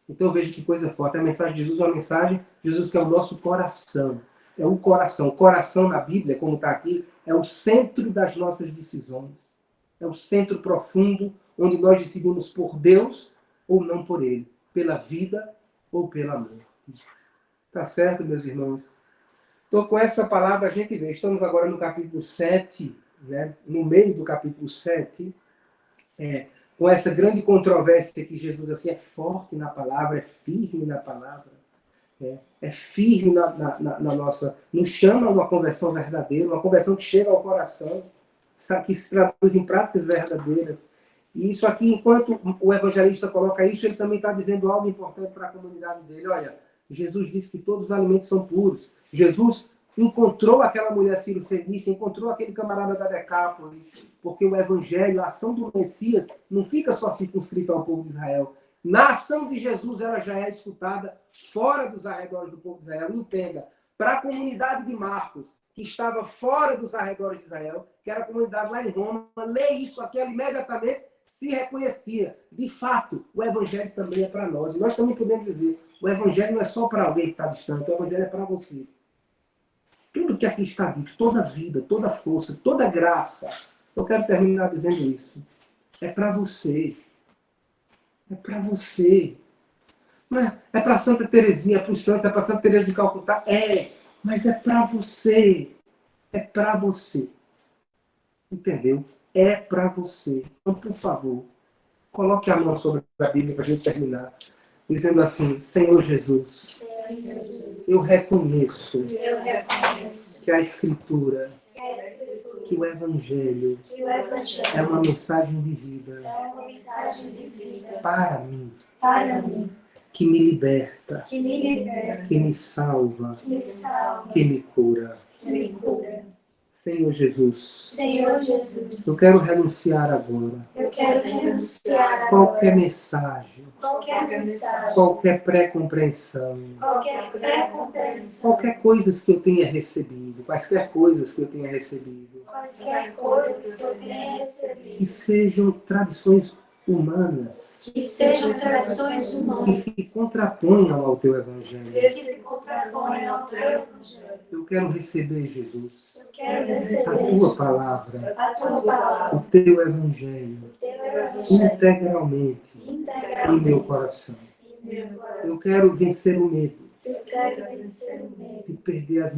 Então veja que coisa forte. A mensagem de Jesus é uma mensagem de Jesus que é o nosso coração. É o coração. O coração na Bíblia, como está aqui, é o centro das nossas decisões. É o centro profundo onde nós decidimos por Deus ou não por Ele. Pela vida ou pela morte. Tá certo, meus irmãos? Então, com essa palavra a gente vê. Estamos agora no capítulo 7, né? No meio do capítulo 7, com essa grande controvérsia que Jesus assim, é forte na palavra, é firme na palavra, é firme na nossa... Nos chama a uma conversão verdadeira, uma conversão que chega ao coração, que se traduz em práticas verdadeiras. E isso aqui, enquanto o evangelista coloca isso, ele também está dizendo algo importante para a comunidade dele. Olha, Jesus disse que todos os alimentos são puros. Jesus encontrou aquela mulher Ciro-Fenícia, encontrou aquele camarada da Decápole, porque o evangelho, a ação do Messias, não fica só circunscrita ao povo de Israel. Na ação de Jesus, ela já é escutada fora dos arredores do povo de Israel. Entenda, para a comunidade de Marcos, que estava fora dos arredores de Israel, que era a comunidade lá em Roma, lê isso aqui, ela imediatamente se reconhecia. De fato, o evangelho também é para nós. E nós também podemos dizer, o evangelho não é só para alguém que está distante, o evangelho é para você. Tudo que aqui está dito, toda vida, toda força, toda graça, eu quero terminar dizendo isso. É para você. É para você. Não é para Santa Teresinha, é para os santos, é para Santa Teresa de Calcutá. É, mas é para você. É para você. Entendeu? É para você. Então, por favor, coloque a mão sobre a Bíblia para a gente terminar. Dizendo assim, Senhor Jesus, eu reconheço que a Escritura, que o Evangelho é uma mensagem de vida para mim, que me liberta, que me salva, que me cura. Senhor Jesus, eu quero renunciar agora qualquer mensagem, qualquer pré-compreensão, qualquer coisa que eu tenha recebido, quaisquer coisas que eu tenha recebido, que sejam tradições humanas, que se contraponham ao teu Evangelho. Eu quero receber, Jesus, a tua palavra, o teu Evangelho, integralmente em meu coração. Eu quero vencer o medo de perder os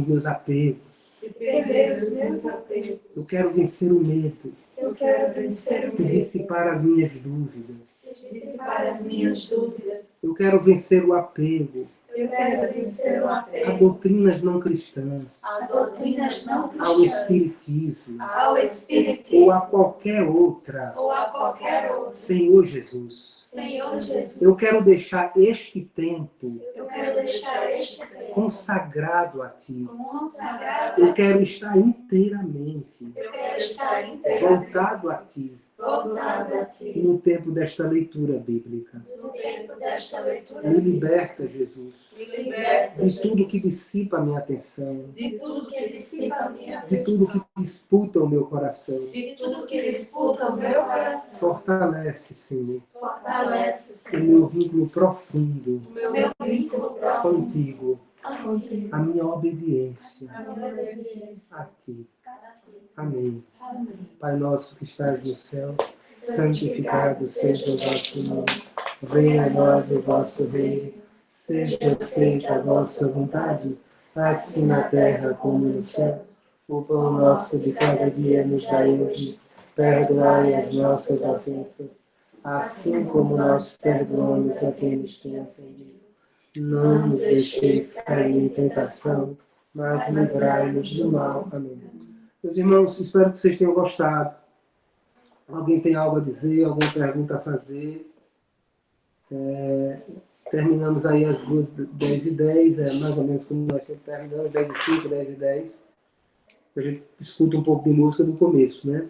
meus apegos. Eu quero vencer o medo de dissipar as minhas dúvidas. Eu quero vencer o apego a doutrinas não cristãs, ao espiritismo, ou a qualquer outra. Senhor Jesus, eu quero deixar este tempo consagrado a Ti. Eu quero estar inteiramente voltado a Ti no tempo desta leitura bíblica. Me liberta, Jesus, de tudo que dissipa a minha atenção, de tudo que disputa o meu coração. Fortalece, Senhor, o meu vínculo profundo contigo, a minha obediência a Ti. Amém. Pai nosso que estás no céu, santificado seja o vosso nome. Venha a nós o vosso reino. Seja feita a vossa vontade, assim na terra como nos céus. O pão nosso de cada dia nos dai hoje. Perdoai as nossas ofensas, assim como nós perdoamos a quem nos tem ofendido. Não nos deixeis cair em tentação, mas livrai-nos do mal. Amém. Meus irmãos, espero que vocês tenham gostado. Alguém tem algo a dizer, alguma pergunta a fazer? Terminamos aí às 10h10, mais ou menos como nós sempre terminamos, 10h05, 10h10. A gente escuta um pouco de música do começo, né?